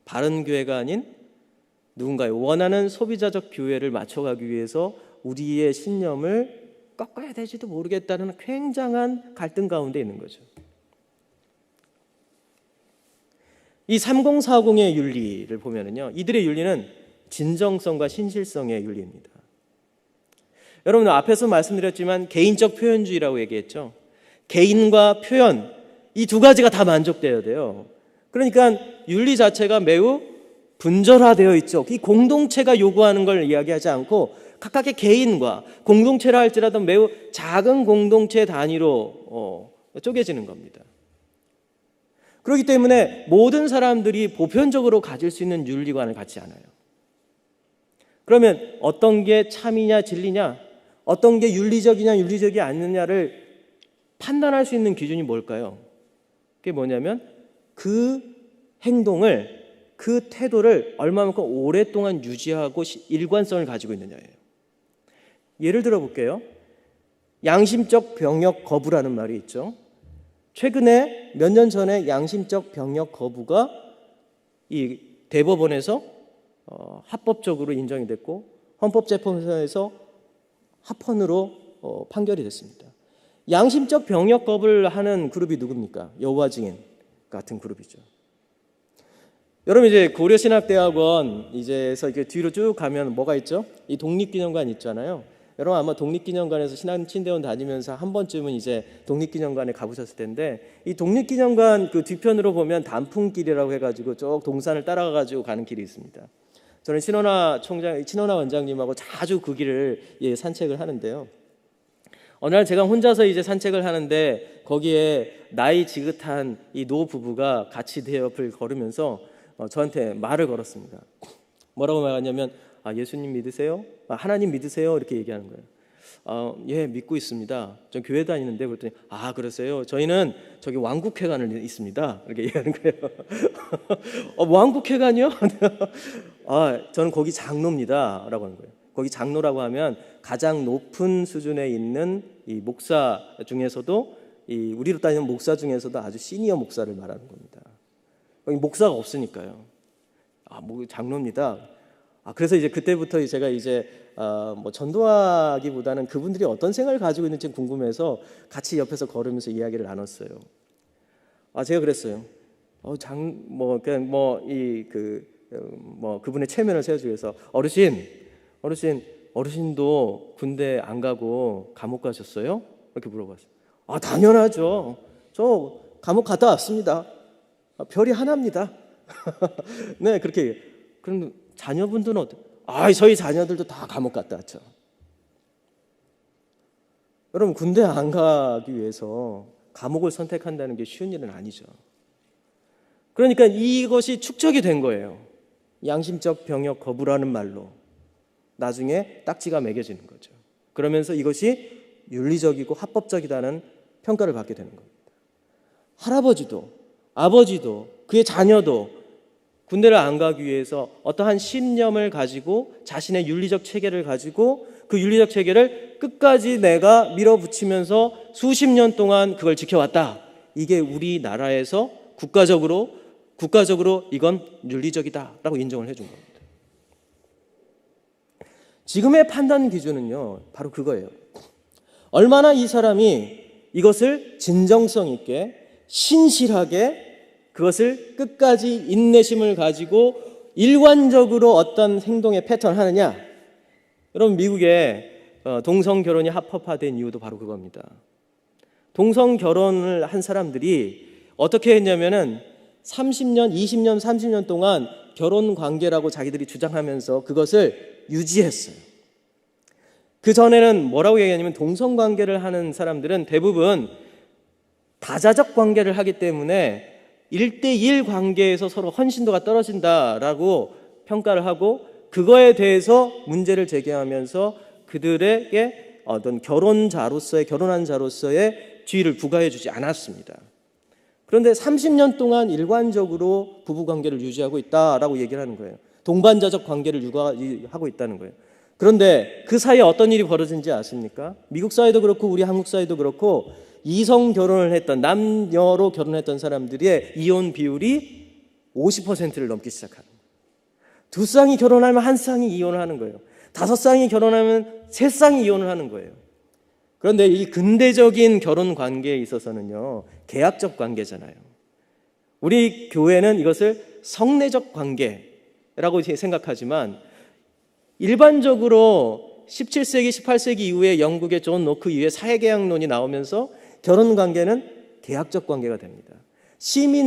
Speaker 4: 바른 교회가 아닌 누군가의 원하는 소비자적 교회를 맞춰가기 위해서 우리의 신념을 꺾어야 될지도 모르겠다는 굉장한 갈등 가운데 있는 거죠. 이 3040의 윤리를 보면은요, 이들의 윤리는 진정성과 신실성의 윤리입니다. 여러분, 앞에서 말씀드렸지만 개인적 표현주의라고 얘기했죠. 개인과 표현, 이 두 가지가 다 만족되어야 돼요. 그러니까 윤리 자체가 매우 분절화되어 있죠. 이 공동체가 요구하는 걸 이야기하지 않고 각각의 개인과 공동체라 할지라도 매우 작은 공동체 단위로 쪼개지는 겁니다. 그렇기 때문에 모든 사람들이 보편적으로 가질 수 있는 윤리관을 갖지 않아요. 그러면 어떤 게 참이냐 진리냐, 어떤 게 윤리적이냐 윤리적이 아니냐를 판단할 수 있는 기준이 뭘까요? 그게 뭐냐면 그 행동을, 그 태도를 얼마만큼 오랫동안 유지하고 일관성을 가지고 있느냐예요. 예를 들어 볼게요. 양심적 병역 거부라는 말이 있죠. 최근에 몇 년 전에 양심적 병역 거부가 이 대법원에서 합법적으로 인정이 됐고 헌법재판소에서 합헌으로 판결이 됐습니다. 양심적 병역 거부를 하는 그룹이 누굽니까? 여호와 증인 같은 그룹이죠. 여러분, 이제 고려신학대학원 이제서 이렇게 뒤로 쭉 가면 뭐가 있죠? 이 독립기념관 있잖아요. 여러분 아마 독립기념관에서 신한친대원 다니면서 한 번쯤은 이제 독립기념관에 가보셨을 텐데, 이 독립기념관 그 뒤편으로 보면 단풍길이라고 해가지고 쭉 동산을 따라가가지고 가는 길이 있습니다. 저는 신원화 원장님하고 자주 그 길을 산책을 하는데요. 어느 날 제가 혼자서 이제 산책을 하는데 거기에 나이 지긋한 이 노 부부가 같이 내 옆을 걸으면서 저한테 말을 걸었습니다. 뭐라고 말하냐면 예수님 믿으세요? 하나님 믿으세요? 이렇게 얘기하는 거예요. 예, 믿고 있습니다. 전 교회 다니는데. 그랬더니 그러세요? 저희는 저기 왕국회관을 있습니다. 이렇게 얘기하는 거예요. 왕국회관이요? 저는 거기 장로입니다. 라고 하는 거예요. 거기 장로라고 하면 가장 높은 수준에 있는 이 목사 중에서도 우리로 따지면 목사 중에서도 아주 시니어 목사를 말하는 겁니다. 여기 목사가 없으니까요. 장로입니다. 그래서 이제 그때부터 제가 이제 뭐 전도하기보다는 그분들이 어떤 생각을 가지고 있는지 궁금해서 같이 옆에서 걸으면서 이야기를 나눴어요. 제가 그랬어요. 그분의 체면을 세워주기 위해서 어르신도 군대 안 가고 감옥 가셨어요? 이렇게 물어봤어요. 당연하죠. 저 감옥 갔다 왔습니다. 별이 하나입니다. 네, 그렇게. 그럼 자녀분들은 저희 자녀들도 다 감옥 갔다 왔죠. 여러분, 군대 안 가기 위해서 감옥을 선택한다는 게 쉬운 일은 아니죠. 그러니까 이것이 축적이 된 거예요. 양심적 병역 거부라는 말로 나중에 딱지가 매겨지는 거죠. 그러면서 이것이 윤리적이고 합법적이다는 평가를 받게 되는 겁니다. 할아버지도 아버지도 그의 자녀도 군대를 안 가기 위해서 어떠한 신념을 가지고 자신의 윤리적 체계를 가지고 그 윤리적 체계를 끝까지 내가 밀어붙이면서 수십 년 동안 그걸 지켜왔다. 이게 우리나라에서 국가적으로 이건 윤리적이다라고 인정을 해준 겁니다. 지금의 판단 기준은요, 바로 그거예요. 얼마나 이 사람이 이것을 진정성 있게 신실하게 그것을 끝까지 인내심을 가지고 일관적으로 어떤 행동의 패턴을 하느냐. 여러분, 미국에 동성 결혼이 합법화된 이유도 바로 그겁니다. 동성 결혼을 한 사람들이 어떻게 했냐면은 30년, 20년, 30년 동안 결혼 관계라고 자기들이 주장하면서 그것을 유지했어요. 그 전에는 뭐라고 얘기하냐면 동성 관계를 하는 사람들은 대부분 다자적 관계를 하기 때문에 1대1 관계에서 서로 헌신도가 떨어진다라고 평가를 하고 그거에 대해서 문제를 제기하면서 그들에게 어떤 결혼한 자로서의 지위를 부과해 주지 않았습니다. 그런데 30년 동안 일관적으로 부부관계를 유지하고 있다라고 얘기를 하는 거예요. 동반자적 관계를 유지하고 있다는 거예요. 그런데 그 사이에 어떤 일이 벌어진지 아십니까? 미국 사회도 그렇고 우리 한국 사회도 그렇고 이성 결혼을 했던, 남녀로 결혼했던 사람들의 이혼 비율이 50%를 넘기 시작하는 거예요. 2쌍이 결혼하면 1쌍이 이혼을 하는 거예요. 5쌍이 결혼하면 3쌍이 이혼을 하는 거예요. 그런데 이 근대적인 결혼 관계에 있어서는요, 계약적 관계잖아요. 우리 교회는 이것을 성내적 관계라고 생각하지만 일반적으로 17세기, 18세기 이후에 영국의 존 노크 이후에 사회계약론이 나오면서 결혼관계는 계약적 관계가 됩니다.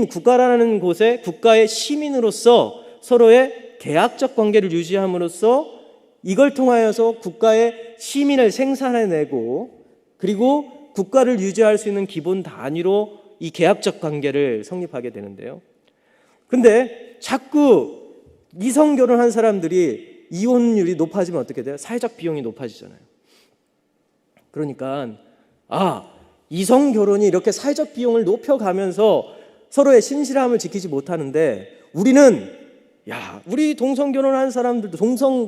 Speaker 4: 국가라는 곳에 국가의 시민으로서 서로의 계약적 관계를 유지함으로써 이걸 통하여서 국가의 시민을 생산해내고 그리고 국가를 유지할 수 있는 기본 단위로 이 계약적 관계를 성립하게 되는데요. 근데 자꾸 이성 결혼한 사람들이 이혼율이 높아지면 어떻게 돼요? 사회적 비용이 높아지잖아요. 그러니까 이성 결혼이 이렇게 사회적 비용을 높여가면서 서로의 신실함을 지키지 못하는데 우리 동성 결혼한 사람들도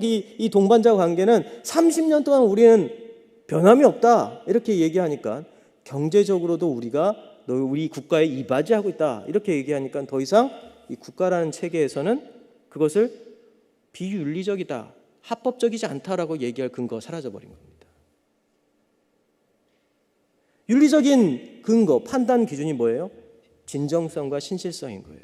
Speaker 4: 이 동반자 관계는 30년 동안 우리는 변함이 없다 이렇게 얘기하니까 경제적으로도 우리가 우리 국가에 이바지하고 있다 이렇게 얘기하니까 더 이상 이 국가라는 체계에서는 그것을 비윤리적이다, 합법적이지 않다라고 얘기할 근거가 사라져버린 겁니다. 윤리적인 근거, 판단 기준이 뭐예요? 진정성과 신실성인 거예요.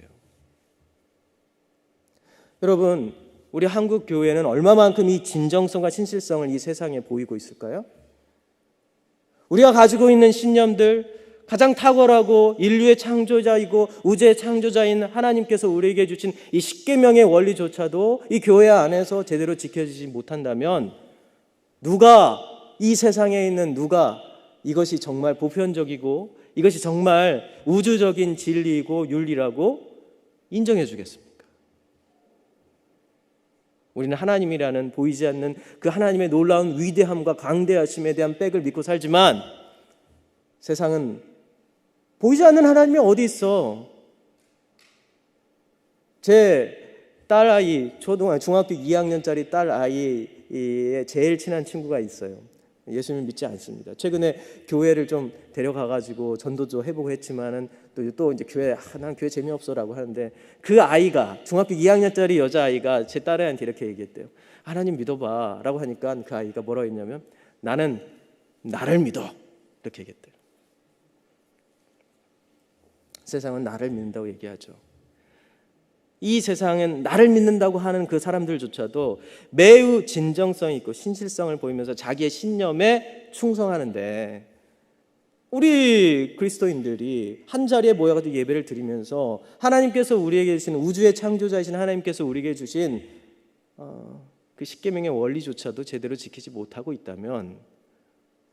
Speaker 4: 여러분, 우리 한국 교회는 얼마만큼 이 진정성과 신실성을 이 세상에 보이고 있을까요? 우리가 가지고 있는 신념들, 가장 탁월하고 인류의 창조자이고 우주의 창조자인 하나님께서 우리에게 주신 이 10계명의 원리조차도 이 교회 안에서 제대로 지켜지지 못한다면 이 세상에 있는 누가 이것이 정말 보편적이고 이것이 정말 우주적인 진리이고 윤리라고 인정해 주겠습니까? 우리는 하나님이라는 보이지 않는 그 하나님의 놀라운 위대함과 강대하심에 대한 백을 믿고 살지만 세상은 보이지 않는 하나님이 어디 있어? 제 딸아이, 중학교 2학년짜리 딸아이의 제일 친한 친구가 있어요. 예수님을 믿지 않습니다. 최근에 교회를 좀 데려가가지고 전도도 해보고 했지만은 또 이제 난 교회 재미없어라고 하는데 그 아이가 중학교 2학년짜리 여자아이가 제 딸애한테 이렇게 얘기했대요. 하나님 믿어봐라고 하니까 그 아이가 뭐라고 했냐면 나는 나를 믿어 이렇게 얘기했대요. 세상은 나를 믿는다고 얘기하죠. 이 세상은 나를 믿는다고 하는 그 사람들조차도 매우 진정성 있고 신실성을 보이면서 자기의 신념에 충성하는데 우리 그리스도인들이 한 자리에 모여가지고 예배를 드리면서 하나님께서 우리에게 주신 우주의 창조자이신 하나님께서 우리에게 주신 그 십계명의 원리조차도 제대로 지키지 못하고 있다면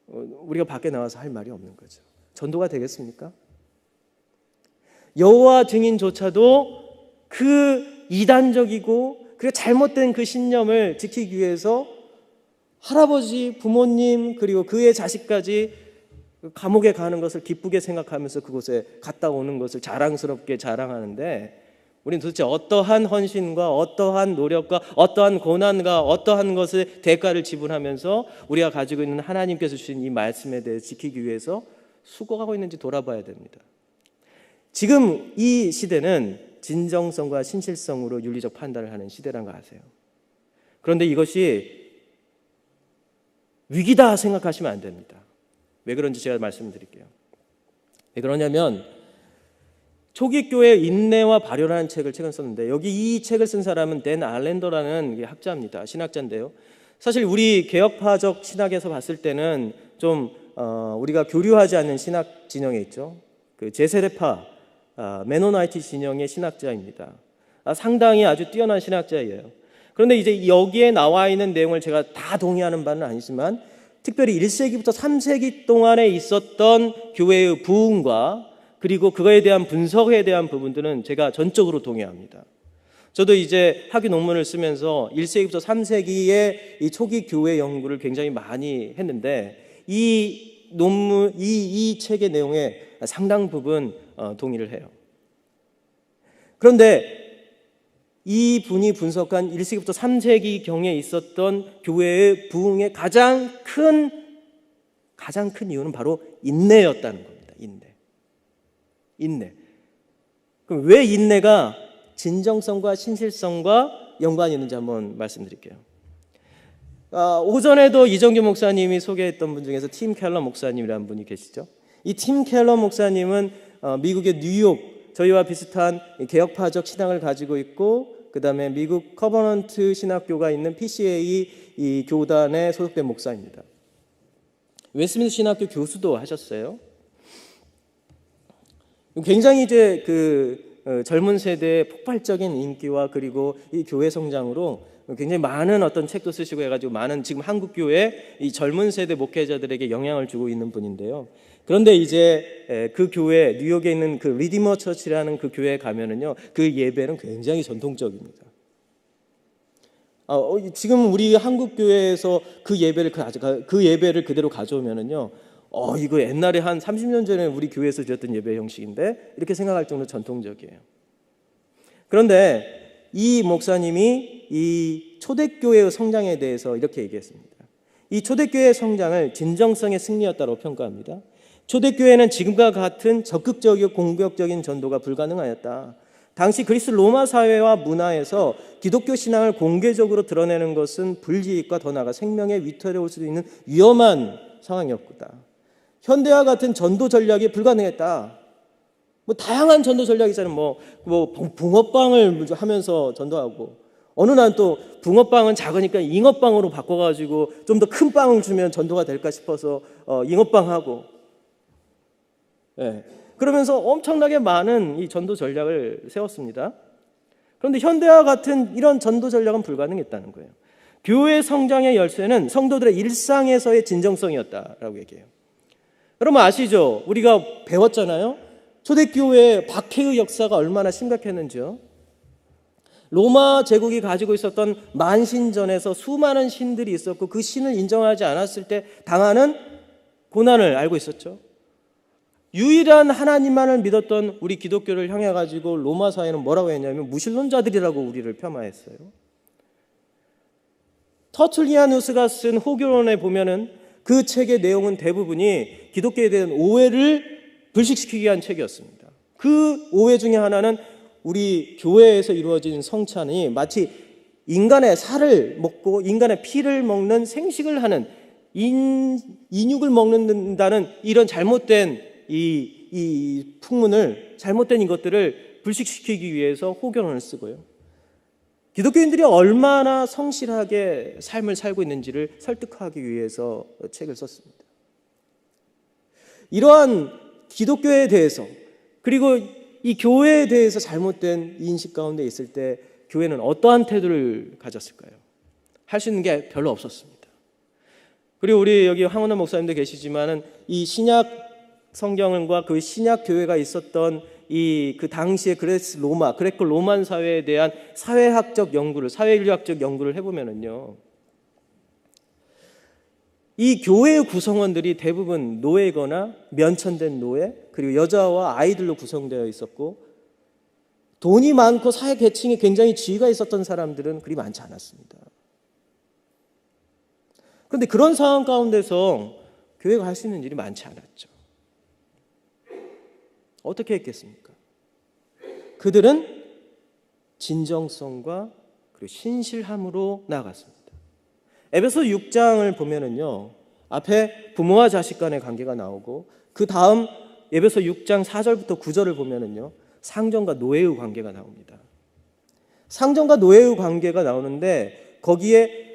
Speaker 4: 우리가 밖에 나와서 할 말이 없는 거죠. 전도가 되겠습니까? 여호와 증인조차도 그 이단적이고 그 잘못된 그 신념을 지키기 위해서 할아버지, 부모님 그리고 그의 자식까지 감옥에 가는 것을 기쁘게 생각하면서 그곳에 갔다 오는 것을 자랑스럽게 자랑하는데 우리는 도대체 어떠한 헌신과 어떠한 노력과 어떠한 고난과 어떠한 것의 대가를 지불하면서 우리가 가지고 있는 하나님께서 주신 이 말씀에 대해 지키기 위해서 수고하고 있는지 돌아봐야 됩니다. 지금 이 시대는 진정성과 신실성으로 윤리적 판단을 하는 시대란 거 아세요? 그런데 이것이 위기다 생각하시면 안 됩니다. 왜 그런지 제가 말씀드릴게요. 왜 그러냐면 초기 교회 인내와 발효라는 책을 최근 썼는데 여기 이 책을 쓴 사람은 댄 알렌더라는 학자입니다. 신학자인데요. 사실 우리 개혁파적 신학에서 봤을 때는 좀 우리가 교류하지 않는 신학 진영에 있죠. 그 제세례파 메노나이트 진영의 신학자입니다. 상당히 아주 뛰어난 신학자예요. 그런데 이제 여기에 나와 있는 내용을 제가 다 동의하는 바는 아니지만 특별히 1세기부터 3세기 동안에 있었던 교회의 부흥과 그리고 그거에 대한 분석에 대한 부분들은 제가 전적으로 동의합니다. 저도 이제 학위 논문을 쓰면서 1세기부터 3세기의 이 초기 교회 연구를 굉장히 많이 했는데 이 논문, 이 책의 내용에 상당 부분 동의를 해요. 그런데 이 분이 분석한 1세기부터 3세기경에 있었던 교회의 부흥의 가장 큰 이유는 바로 인내였다는 겁니다. 인내. 그럼 왜 인내가 진정성과 신실성과 연관이 있는지 한번 말씀드릴게요. 오전에도 이정규 목사님이 소개했던 분 중에서 팀 켈러 목사님이라는 분이 계시죠. 이 팀 켈러 목사님은 미국의 뉴욕, 저희와 비슷한 개혁파적 신앙을 가지고 있고 그 다음에 미국 커버넌트 신학교가 있는 PCA 이 교단에 소속된 목사입니다. 웨스민스 신학교 교수도 하셨어요. 굉장히 이제 젊은 세대의 폭발적인 인기와 그리고 이 교회 성장으로 굉장히 많은 어떤 책도 쓰시고 해가지고 많은 지금 한국 교회 이 젊은 세대 목회자들에게 영향을 주고 있는 분인데요. 그런데 이제 그 교회 뉴욕에 있는 그 리디머 처치라는 그 교회에 가면은요 그 예배는 굉장히 전통적입니다. 지금 우리 한국 교회에서 그 예배를 그대로 가져오면은요. 이거 옛날에 한 30년 전에 우리 교회에서 드렸던 예배 형식인데 이렇게 생각할 정도로 전통적이에요. 그런데 이 목사님이 이 초대교회의 성장에 대해서 이렇게 얘기했습니다. 이 초대교회의 성장을 진정성의 승리였다고 평가합니다. 초대교회는 지금과 같은 적극적이고 공격적인 전도가 불가능하였다. 당시 그리스 로마 사회와 문화에서 기독교 신앙을 공개적으로 드러내는 것은 불이익과 더 나아가 생명에 위태로울 수도 있는 위험한 상황이었다. 현대와 같은 전도 전략이 불가능했다. 다양한 전도 전략이 있잖아요. 붕어빵을 하면서 전도하고 어느 날 또 붕어빵은 작으니까 잉어빵으로 바꿔가지고 좀 더 큰 빵을 주면 전도가 될까 싶어서 잉어빵하고 그러면서 엄청나게 많은 이 전도 전략을 세웠습니다. 그런데 현대와 같은 이런 전도 전략은 불가능했다는 거예요. 교회 성장의 열쇠는 성도들의 일상에서의 진정성이었다라고 얘기해요. 여러분 아시죠? 우리가 배웠잖아요. 초대교회의 박해의 역사가 얼마나 심각했는지요. 로마 제국이 가지고 있었던 만신전에서 수많은 신들이 있었고 그 신을 인정하지 않았을 때 당하는 고난을 알고 있었죠. 유일한 하나님만을 믿었던 우리 기독교를 향해 가지고 로마 사회는 뭐라고 했냐면 무신론자들이라고 우리를 폄하했어요. 터툴리아누스가 쓴 호교론에 보면은 그 책의 내용은 대부분이 기독교에 대한 오해를 불식시키기 위한 책이었습니다. 그 오해 중에 하나는 우리 교회에서 이루어진 성찬이 마치 인간의 살을 먹고 인간의 피를 먹는 생식을 하는 인육을 먹는다는 이런 잘못된 이 풍문을, 잘못된 이것들을 불식시키기 위해서 호견을 쓰고요. 기독교인들이 얼마나 성실하게 삶을 살고 있는지를 설득하기 위해서 책을 썼습니다. 이러한 기독교에 대해서, 그리고 이 교회에 대해서 잘못된 인식 가운데 있을 때 교회는 어떠한 태도를 가졌을까요? 할 수 있는 게 별로 없었습니다. 그리고 우리 여기 황원호 목사님도 계시지만은 이 신약 성경과 그 신약 교회가 있었던 그 당시의 그레코 로만 사회에 대한 사회학적 연구를, 사회인류학적 연구를 해보면은요, 이 교회의 구성원들이 대부분 노예거나 면천된 노예, 그리고 여자와 아이들로 구성되어 있었고, 돈이 많고 사회 계층에 굉장히 지위가 있었던 사람들은 그리 많지 않았습니다. 그런데 그런 상황 가운데서 교회가 할 수 있는 일이 많지 않았죠. 어떻게 했겠습니까? 그들은 진정성과 그리고 신실함으로 나아갔습니다. 에베소 6장을 보면은요, 앞에 부모와 자식 간의 관계가 나오고, 그 다음 에베소 6장 4절부터 9절을 보면은요, 상전과 노예의 관계가 나옵니다. 상전과 노예의 관계가 나오는데 거기에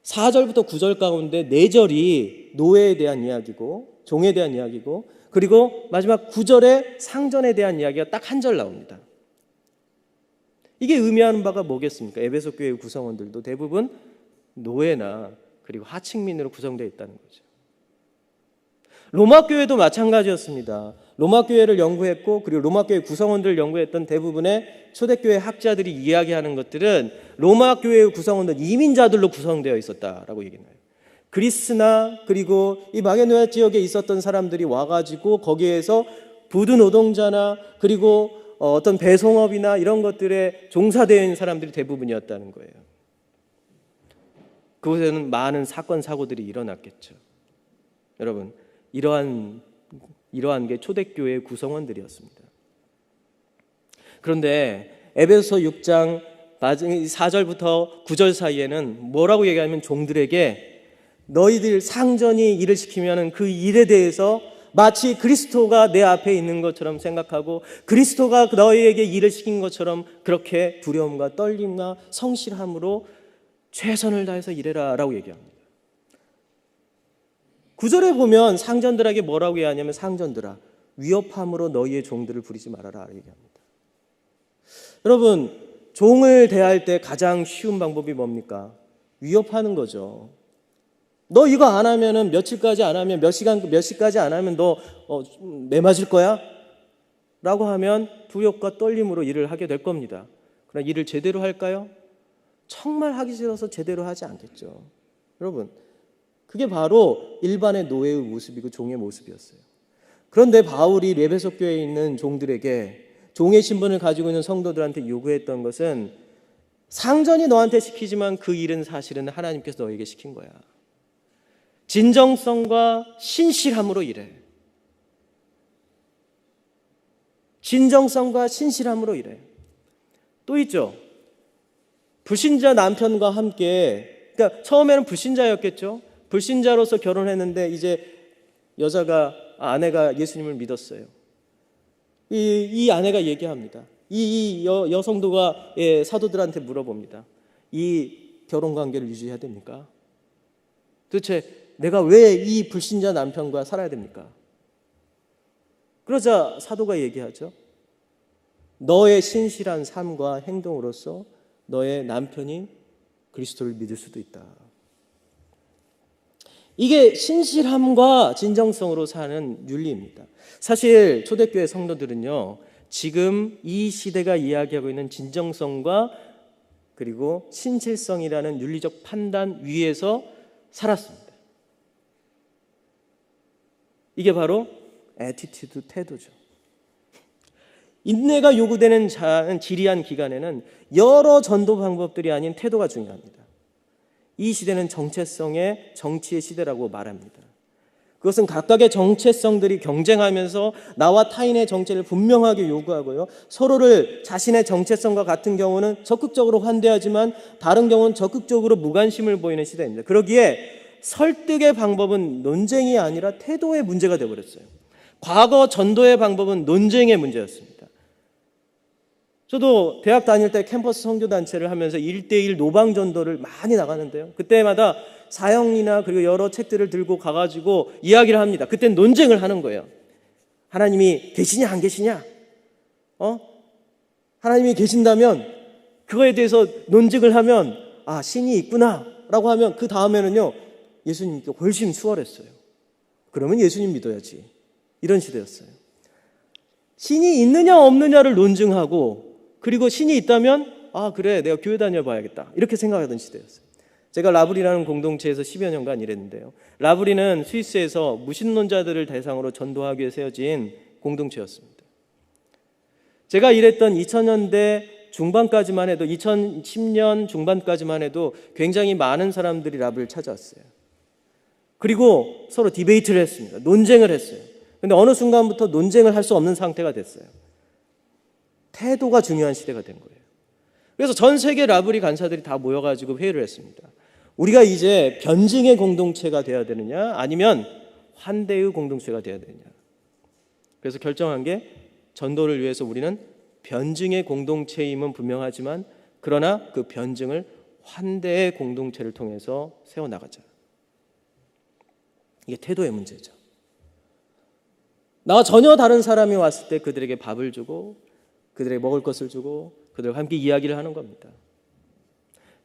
Speaker 4: 4절부터 9절 가운데 4절이 노예에 대한 이야기고 종에 대한 이야기고, 그리고 마지막 9절에 상전에 대한 이야기가 딱 한 절 나옵니다. 이게 의미하는 바가 뭐겠습니까? 에베소 교회의 구성원들도 대부분 노예나 그리고 하층민으로 구성되어 있다는 거죠. 로마 교회도 마찬가지였습니다. 로마 교회를 연구했고, 그리고 로마 교회 구성원들을 연구했던 대부분의 초대교회 학자들이 이야기하는 것들은 로마 교회의 구성원들, 이민자들로 구성되어 있었다라고 얘기해요. 그리스나 그리고 이 마게도냐 지역에 있었던 사람들이 와가지고 거기에서 부두 노동자나 그리고 어떤 배송업이나 이런 것들에 종사되어 있는 사람들이 대부분이었다는 거예요. 그곳에는 많은 사건 사고들이 일어났겠죠. 여러분, 이러한 게 초대교회의 구성원들이었습니다. 그런데 에베소 6장 4절부터 9절 사이에는 뭐라고 얘기하면 종들에게 너희들 상전이 일을 시키면 그 일에 대해서 마치 그리스도가 내 앞에 있는 것처럼 생각하고, 그리스도가 너희에게 일을 시킨 것처럼 그렇게 두려움과 떨림과 성실함으로 최선을 다해서 일해라 라고 얘기합니다. 9절에 보면 상전들에게 뭐라고 얘기하냐면, 상전들아 위협함으로 너희의 종들을 부리지 말아라 얘기합니다. 여러분, 종을 대할 때 가장 쉬운 방법이 뭡니까? 위협하는 거죠. 너 이거 안 하면은 며칠까지 안 하면 몇 시까지 안 하면 너 매 맞을 거야? 라고 하면 두렵과 떨림으로 일을 하게 될 겁니다. 그러나 일을 제대로 할까요? 정말 하기 싫어서 제대로 하지 않겠죠. 여러분, 그게 바로 일반의 노예의 모습이고 종의 모습이었어요. 그런데 바울이 에베소 교회에 있는 종들에게, 종의 신분을 가지고 있는 성도들한테 요구했던 것은, 상전이 너한테 시키지만 그 일은 사실은 하나님께서 너에게 시킨 거야. 진정성과 신실함으로 일해. 진정성과 신실함으로 일해. 또 있죠. 불신자 남편과 함께, 그러니까 처음에는 불신자였겠죠. 불신자로서 결혼했는데 이제 아내가 예수님을 믿었어요. 이 아내가 얘기합니다. 이 여성도가 사도들한테 물어봅니다. 이 결혼 관계를 유지해야 됩니까? 도대체 내가 왜 이 불신자 남편과 살아야 됩니까? 그러자 사도가 얘기하죠. 너의 신실한 삶과 행동으로서 너의 남편이 그리스도를 믿을 수도 있다. 이게 신실함과 진정성으로 사는 윤리입니다. 사실 초대교회 성도들은요, 지금 이 시대가 이야기하고 있는 진정성과 그리고 신실성이라는 윤리적 판단 위에서 살았습니다. 이게 바로 애티튜드, 태도죠. 인내가 요구되는 지리한 기간에는 여러 전도 방법들이 아닌 태도가 중요합니다. 이 시대는 정체성의 정치의 시대라고 말합니다. 그것은 각각의 정체성들이 경쟁하면서 나와 타인의 정체를 분명하게 요구하고요. 서로를 자신의 정체성과 같은 경우는 적극적으로 환대하지만 다른 경우는 적극적으로 무관심을 보이는 시대입니다. 그러기에 설득의 방법은 논쟁이 아니라 태도의 문제가 되어버렸어요. 과거 전도의 방법은 논쟁의 문제였습니다. 저도 대학 다닐 때 캠퍼스 선교단체를 하면서 1대1 노방전도를 많이 나가는데요. 그때마다 사형이나 그리고 여러 책들을 들고 가가지고 이야기를 합니다. 그땐 논쟁을 하는 거예요. 하나님이 계시냐 안 계시냐? 하나님이 계신다면 그거에 대해서 논쟁을 하면 아 신이 있구나 라고 하면 그 다음에는요 예수님께 훨씬 수월했어요. 그러면 예수님 믿어야지. 이런 시대였어요. 신이 있느냐 없느냐를 논증하고 그리고 신이 있다면 아 그래 내가 교회 다녀봐야겠다 이렇게 생각하던 시대였어요. 제가 라브리라는 공동체에서 10여 년간 일했는데요. 라브리는 스위스에서 무신론자들을 대상으로 전도하기 위해 세워진 공동체였습니다. 제가 일했던 2000년대 중반까지만 해도 2010년 중반까지만 해도 굉장히 많은 사람들이 라브리를 찾아왔어요. 그리고 서로 디베이트를 했습니다. 논쟁을 했어요. 근데 어느 순간부터 논쟁을 할 수 없는 상태가 됐어요. 태도가 중요한 시대가 된 거예요. 그래서 전 세계 라브리 간사들이 다 모여가지고 회의를 했습니다. 우리가 이제 변증의 공동체가 되어야 되느냐 아니면 환대의 공동체가 되어야 되느냐. 그래서 결정한 게 전도를 위해서 우리는 변증의 공동체임은 분명하지만 그러나 그 변증을 환대의 공동체를 통해서 세워나가자. 이게 태도의 문제죠. 나와 전혀 다른 사람이 왔을 때 그들에게 밥을 주고 그들에게 먹을 것을 주고 그들과 함께 이야기를 하는 겁니다.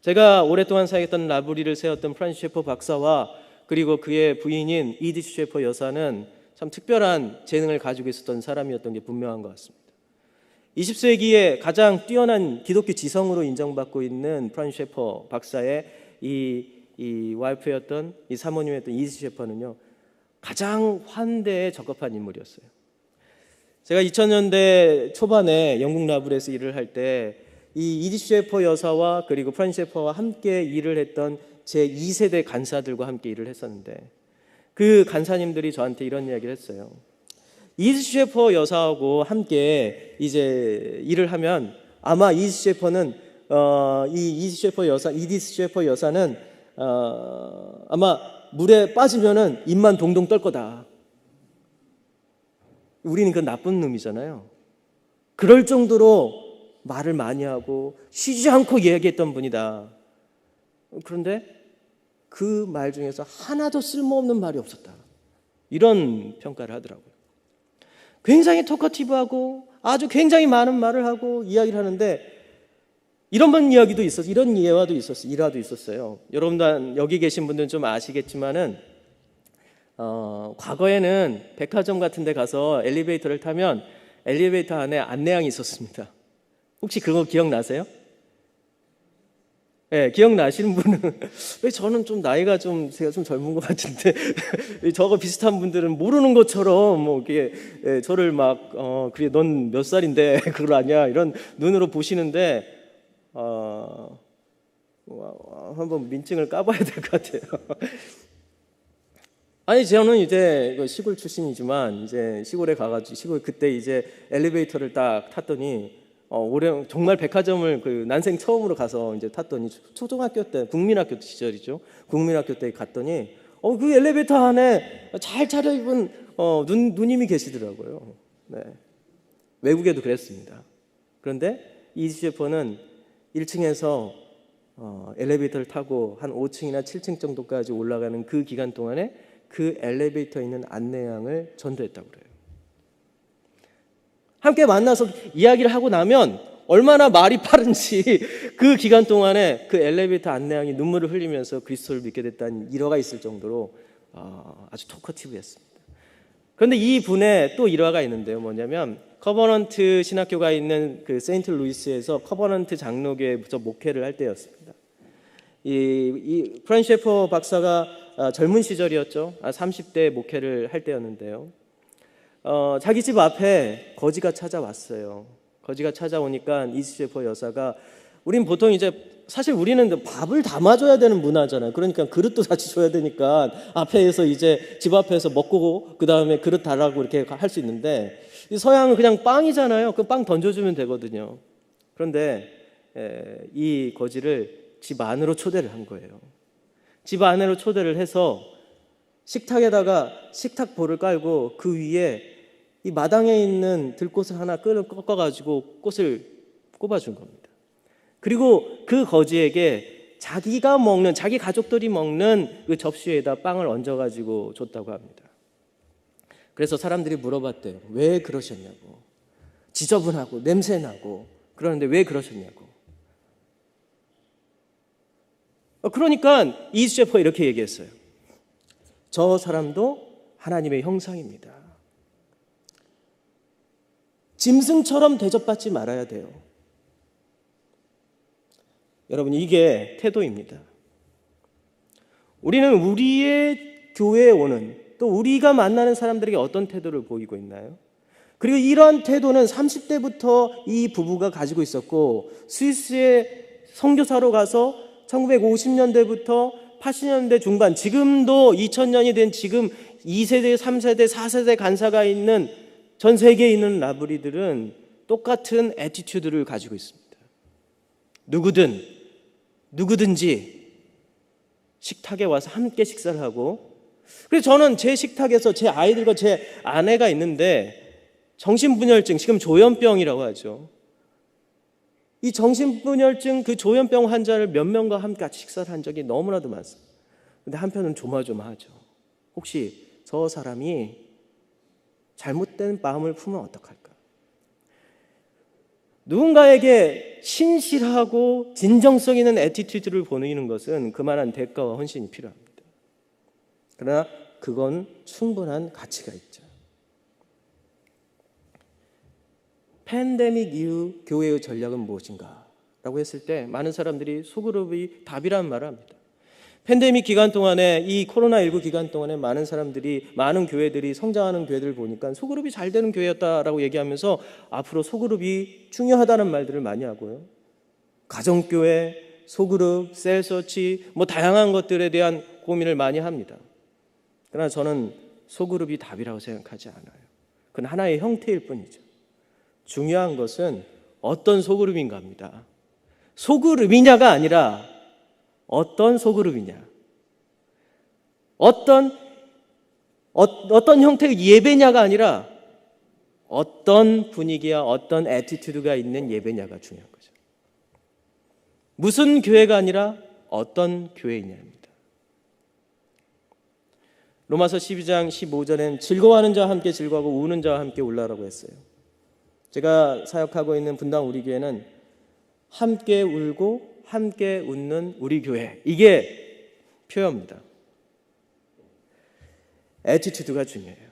Speaker 4: 제가 오랫동안 사역했던 라브리를 세웠던 프란시스 셰퍼 박사와 그리고 그의 부인인 이디스 셰퍼 여사는 참 특별한 재능을 가지고 있었던 사람이었던 게 분명한 것 같습니다. 20세기에 가장 뛰어난 기독교 지성으로 인정받고 있는 프란시스 셰퍼 박사의 이 와이프였던 이 사모님이었던 이디스 셰퍼는요 가장 환대에 적합한 인물이었어요. 제가 2000년대 초반에 영국 라브리에서 일을 할 때 이 이디스 셰퍼 여사와 그리고 프란시스 셰퍼와 함께 일을 했던 제 2세대 간사들과 함께 일을 했었는데 그 간사님들이 저한테 이런 이야기를 했어요. 이디스 셰퍼 여사하고 함께 이제 일을 하면 아마 이디스 셰퍼는 이디스 셰퍼 여사는 아마 물에 빠지면은 입만 동동 떨 거다. 우리는 그건 나쁜 놈이잖아요. 그럴 정도로 말을 많이 하고 쉬지 않고 이야기했던 분이다. 그런데 그 말 중에서 하나도 쓸모없는 말이 없었다. 이런 평가를 하더라고요. 굉장히 토커티브하고 아주 굉장히 많은 말을 하고 이야기를 하는데 이런 이야기도 있었어요. 이런 일화도 있었어요. 여러분들 여기 계신 분들은 좀 아시겠지만은 과거에는 백화점 같은 데 가서 엘리베이터를 타면 엘리베이터 안에 안내양이 있었습니다. 혹시 그거 기억나세요? 네, 기억나시는 분은 왜 저는 좀 나이가 제가 좀 젊은 것 같은데 저거 비슷한 분들은 모르는 것처럼 뭐 이게 저를 막 그래 넌 몇 살인데 그걸 아냐 이런 눈으로 보시는데 한번 민증을 까봐야 될 것 같아요. 아니 저는 이제 시골 출신이지만 이제 시골에 가가지고 그때 이제 엘리베이터를 딱 탔더니 정말 백화점을 난생 처음으로 가서 이제 탔더니 초등학교 때 국민학교 시절이죠. 국민학교 때 갔더니 그 엘리베이터 안에 잘 차려입은 누님이 계시더라고요. 네. 외국에도 그랬습니다. 그런데 이디스 셰퍼는 1층에서 엘리베이터를 타고 한 5층이나 7층 정도까지 올라가는 그 기간 동안에 그 엘리베이터에 있는 안내양을 전도했다고 그래요. 함께 만나서 이야기를 하고 나면 얼마나 말이 빠른지 그 기간 동안에 그 엘리베이터 안내양이 눈물을 흘리면서 그리스도를 믿게 됐다는 일화가 있을 정도로 아주 토커티브했습니다. 그런데 이 분의 또 일화가 있는데요. 뭐냐면 커버넌트 신학교가 있는 그 세인트 루이스에서 커버넌트 장로교회에서 목회를 할 때였습니다. 이 프란시스 셰퍼 박사가 젊은 시절이었죠. 30대 목회를 할 때였는데요. 자기 집 앞에 거지가 찾아왔어요. 거지가 찾아오니까 이디스 셰퍼 여사가 우린 보통 이제 사실 우리는 밥을 담아줘야 되는 문화잖아요. 그러니까 그릇도 같이 줘야 되니까 앞에서 이제 집 앞에서 먹고 그 다음에 그릇 달라고 이렇게 할 수 있는데 이 서양은 그냥 빵이잖아요. 그 빵 던져주면 되거든요. 그런데 이 거지를 집 안으로 초대를 한 거예요. 집 안으로 초대를 해서 식탁에다가 식탁볼을 깔고 그 위에 이 마당에 있는 들꽃을 하나 꺾어가지고 꽃을 꼽아준 겁니다. 그리고 그 거지에게 자기가 먹는, 자기 가족들이 먹는 그 접시에다 빵을 얹어가지고 줬다고 합니다. 그래서 사람들이 물어봤대요. 왜 그러셨냐고. 지저분하고 냄새나고 그러는데 왜 그러셨냐고. 그러니까 이 셰퍼가 이렇게 얘기했어요. 저 사람도 하나님의 형상입니다. 짐승처럼 대접받지 말아야 돼요. 여러분, 이게 태도입니다. 우리는 우리의 교회에 오는, 또 우리가 만나는 사람들에게 어떤 태도를 보이고 있나요? 그리고 이러한 태도는 30대부터 이 부부가 가지고 있었고, 스위스에 선교사로 가서 1950년대부터 80년대 중반, 지금도 2000년이 된 지금 2세대, 3세대, 4세대 간사가 있는 전 세계에 있는 라브리들은 똑같은 애티튜드를 가지고 있습니다. 누구든지 식탁에 와서 함께 식사를 하고, 그래서 저는 제 식탁에서 제 아이들과 제 아내가 있는데 정신분열증, 지금 조현병이라고 하죠. 이 정신분열증 그 조현병 환자를 몇 명과 함께 같이 식사를 한 적이 너무나도 많습니다. 근데 한편은 조마조마하죠. 혹시 저 사람이 잘못된 마음을 품으면 어떡할까? 누군가에게 신실하고 진정성 있는 애티튜드를 보이는 것은 그만한 대가와 헌신이 필요합니다. 그러나 그건 충분한 가치가 있죠. 팬데믹 이후 교회의 전략은 무엇인가? 라고 했을 때 많은 사람들이 소그룹이 답이라는 말을 합니다. 팬데믹 기간 동안에, 이 코로나19 기간 동안에 많은 사람들이, 많은 교회들이, 성장하는 교회들을 보니까 소그룹이 잘 되는 교회였다라고 얘기하면서 앞으로 소그룹이 중요하다는 말들을 많이 하고요. 가정교회, 소그룹, 셀서치, 다양한 것들에 대한 고민을 많이 합니다. 그러나 저는 소그룹이 답이라고 생각하지 않아요. 그건 하나의 형태일 뿐이죠. 중요한 것은 어떤 소그룹인가 합니다. 소그룹이냐가 아니라 어떤 소그룹이냐, 어떤 형태의 예배냐가 아니라 어떤 분위기와 어떤 애티튜드가 있는 예배냐가 중요한 거죠. 무슨 교회가 아니라 어떤 교회이냐입니다. 로마서 12장 15절엔 즐거워하는 자와 함께 즐거워하고 우는 자와 함께 울라라고 했어요. 제가 사역하고 있는 분당 우리 교회는 함께 울고 함께 웃는 우리 교회, 이게 표현입니다. 애티튜드가 중요해요.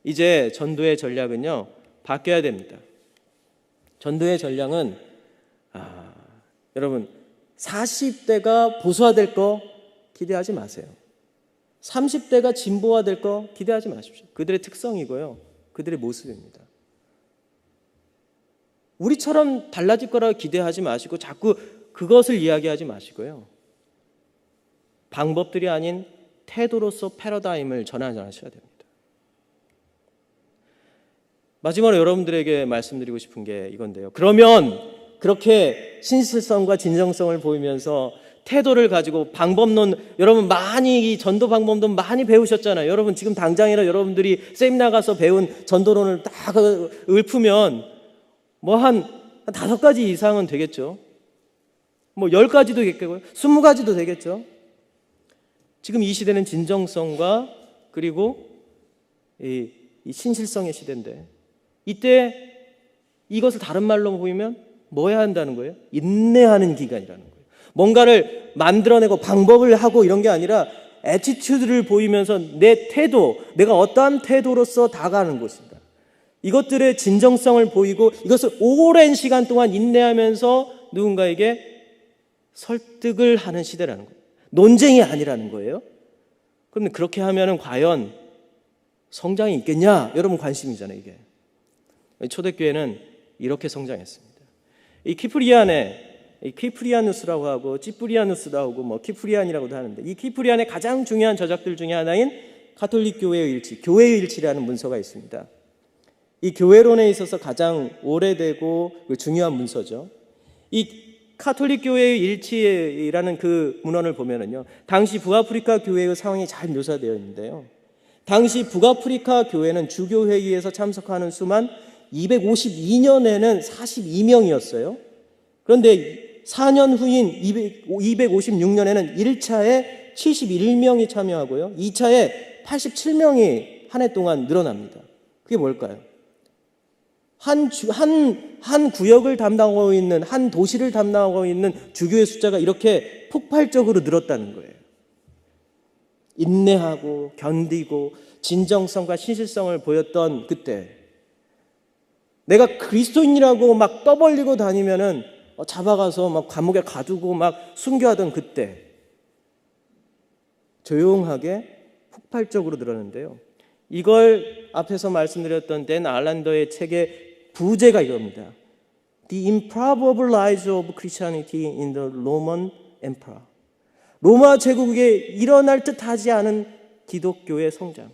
Speaker 4: 이제 전도의 전략은요, 바뀌어야 됩니다. 전도의 전략은 여러분 40대가 보수화될 거 기대하지 마세요. 30대가 진보화될 거 기대하지 마십시오. 그들의 특성이고요, 그들의 모습입니다. 우리처럼 달라질 거라고 기대하지 마시고 자꾸 그것을 이야기하지 마시고요, 방법들이 아닌 태도로서 패러다임을 전환하셔야 됩니다. 마지막으로 여러분들에게 말씀드리고 싶은 게 이건데요. 그러면 그렇게 신실성과 진정성을 보이면서 태도를 가지고 방법론, 여러분 많이 이 전도 방법론 많이 배우셨잖아요. 여러분 지금 당장이라 여러분들이 세미나 가서 배운 전도론을 딱 읊으면 한 5가지 이상은 되겠죠. 10가지도 되겠고요, 20가지도 되겠죠. 지금 이 시대는 진정성과 그리고 이 신실성의 시대인데, 이때 이것을 다른 말로 보이면 뭐 해야 한다는 거예요? 인내하는 기간이라는 거예요. 뭔가를 만들어내고 방법을 하고 이런 게 아니라 애티튜드를 보이면서 내 태도, 내가 어떠한 태도로서 다가가는 것입니다. 이것들의 진정성을 보이고 이것을 오랜 시간 동안 인내하면서 누군가에게 설득을 하는 시대라는 거예요. 논쟁이 아니라는 거예요. 그런데 그렇게 하면은 과연 성장이 있겠냐? 여러분 관심이잖아요, 이게. 초대교회는 이렇게 성장했습니다. 이 키프리안에 이 키프리아누스라고 하고 찌뿌리아누스라고 하고 뭐 키프리안이라고도 하는데, 이 키프리안의 가장 중요한 저작들 중에 하나인 가톨릭 교회의 일치, 교회의 일치라는 문서가 있습니다. 이 교회론에 있어서 가장 오래되고 중요한 문서죠. 이 가톨릭 교회의 일치라는 그 문헌을 보면은요, 당시 북아프리카 교회의 상황이 잘 묘사되어 있는데요. 당시 북아프리카 교회는 주교회의에서 참석하는 수만 252년에는 42명이었어요. 그런데 4년 후인 256년에는 1차에 71명이 참여하고요, 2차에 87명이 한 해 동안 늘어납니다. 그게 뭘까요? 한 구역을 담당하고 있는, 한 도시를 담당하고 있는 주교의 숫자가 이렇게 폭발적으로 늘었다는 거예요. 인내하고 견디고 진정성과 신실성을 보였던 그때, 내가 그리스도인이라고 막 떠벌리고 다니면은 잡아가서 막 감옥에 가두고 막 순교하던 그때, 조용하게 폭발적으로 늘었는데요. 이걸 앞에서 말씀드렸던 댄 알란더의 책의 부제가 이겁니다. The improbable rise of Christianity in the Roman Empire. 로마 제국에 일어날 듯하지 않은 기독교의 성장.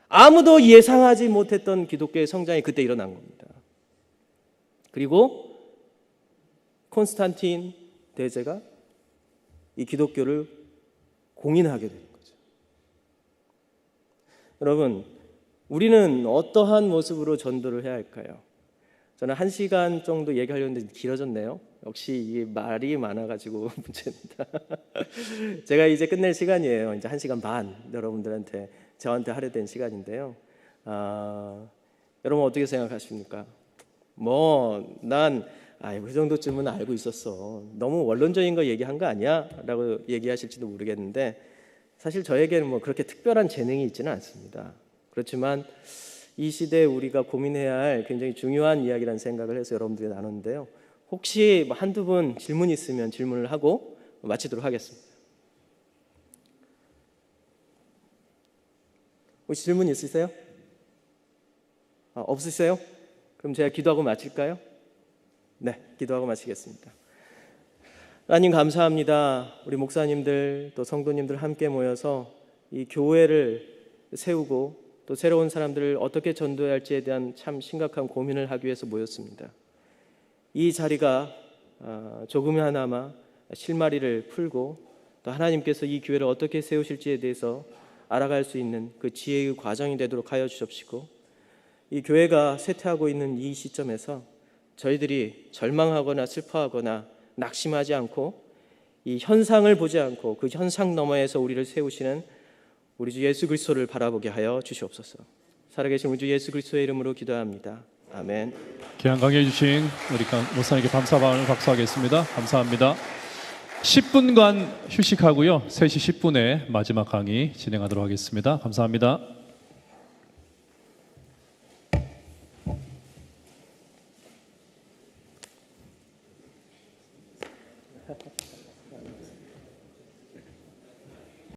Speaker 4: 아무도 예상하지 못했던 기독교의 성장이 그때 일어난 겁니다. 그리고 콘스탄틴 대제가 이 기독교를 공인하게 된 거죠. 여러분, 우리는 어떠한 모습으로 전도를 해야 할까요? 저는 1시간 정도 얘기하려는데 길어졌네요. 역시 이게 말이 많아가지고 문제입니다. 제가 이제 끝낼 시간이에요. 이제 1시간 반 여러분들한테, 저한테 할애된 시간인데요. 여러분 어떻게 생각하십니까? 그 정도쯤은 알고 있었어, 너무 원론적인 거 얘기한 거 아니야? 라고 얘기하실지도 모르겠는데, 사실 저에게는 그렇게 특별한 재능이 있지는 않습니다. 그렇지만 이 시대에 우리가 고민해야 할 굉장히 중요한 이야기라는 생각을 해서 여러분들이 나누는데요. 혹시 한두 분 질문 있으면 질문을 하고 마치도록 하겠습니다. 혹시 질문 있으세요? 없으세요? 그럼 제가 기도하고 마칠까요? 네, 기도하고 마치겠습니다. 하나님 감사합니다. 우리 목사님들 또 성도님들 함께 모여서 이 교회를 세우고 또 새로운 사람들을 어떻게 전도해야 할지에 대한 참 심각한 고민을 하기 위해서 모였습니다. 이 자리가 조금이나마 실마리를 풀고 또 하나님께서 이 교회를 어떻게 세우실지에 대해서 알아갈 수 있는 그 지혜의 과정이 되도록 하여 주십시고, 이 교회가 쇠퇴하고 있는 이 시점에서 저희들이 절망하거나 슬퍼하거나 낙심하지 않고 이 현상을 보지 않고 그 현상 너머에서 우리를 세우시는 우리 주 예수 그리스도를 바라보게 하여 주시옵소서. 살아계신 우리 주 예수 그리스도의 이름으로 기도합니다. 아멘.
Speaker 2: 귀한 강의해 주신 우리 목사님께 감사방을 박수하겠습니다. 감사합니다. 10분간 휴식하고요, 3시 10분에 마지막 강의 진행하도록 하겠습니다. 감사합니다.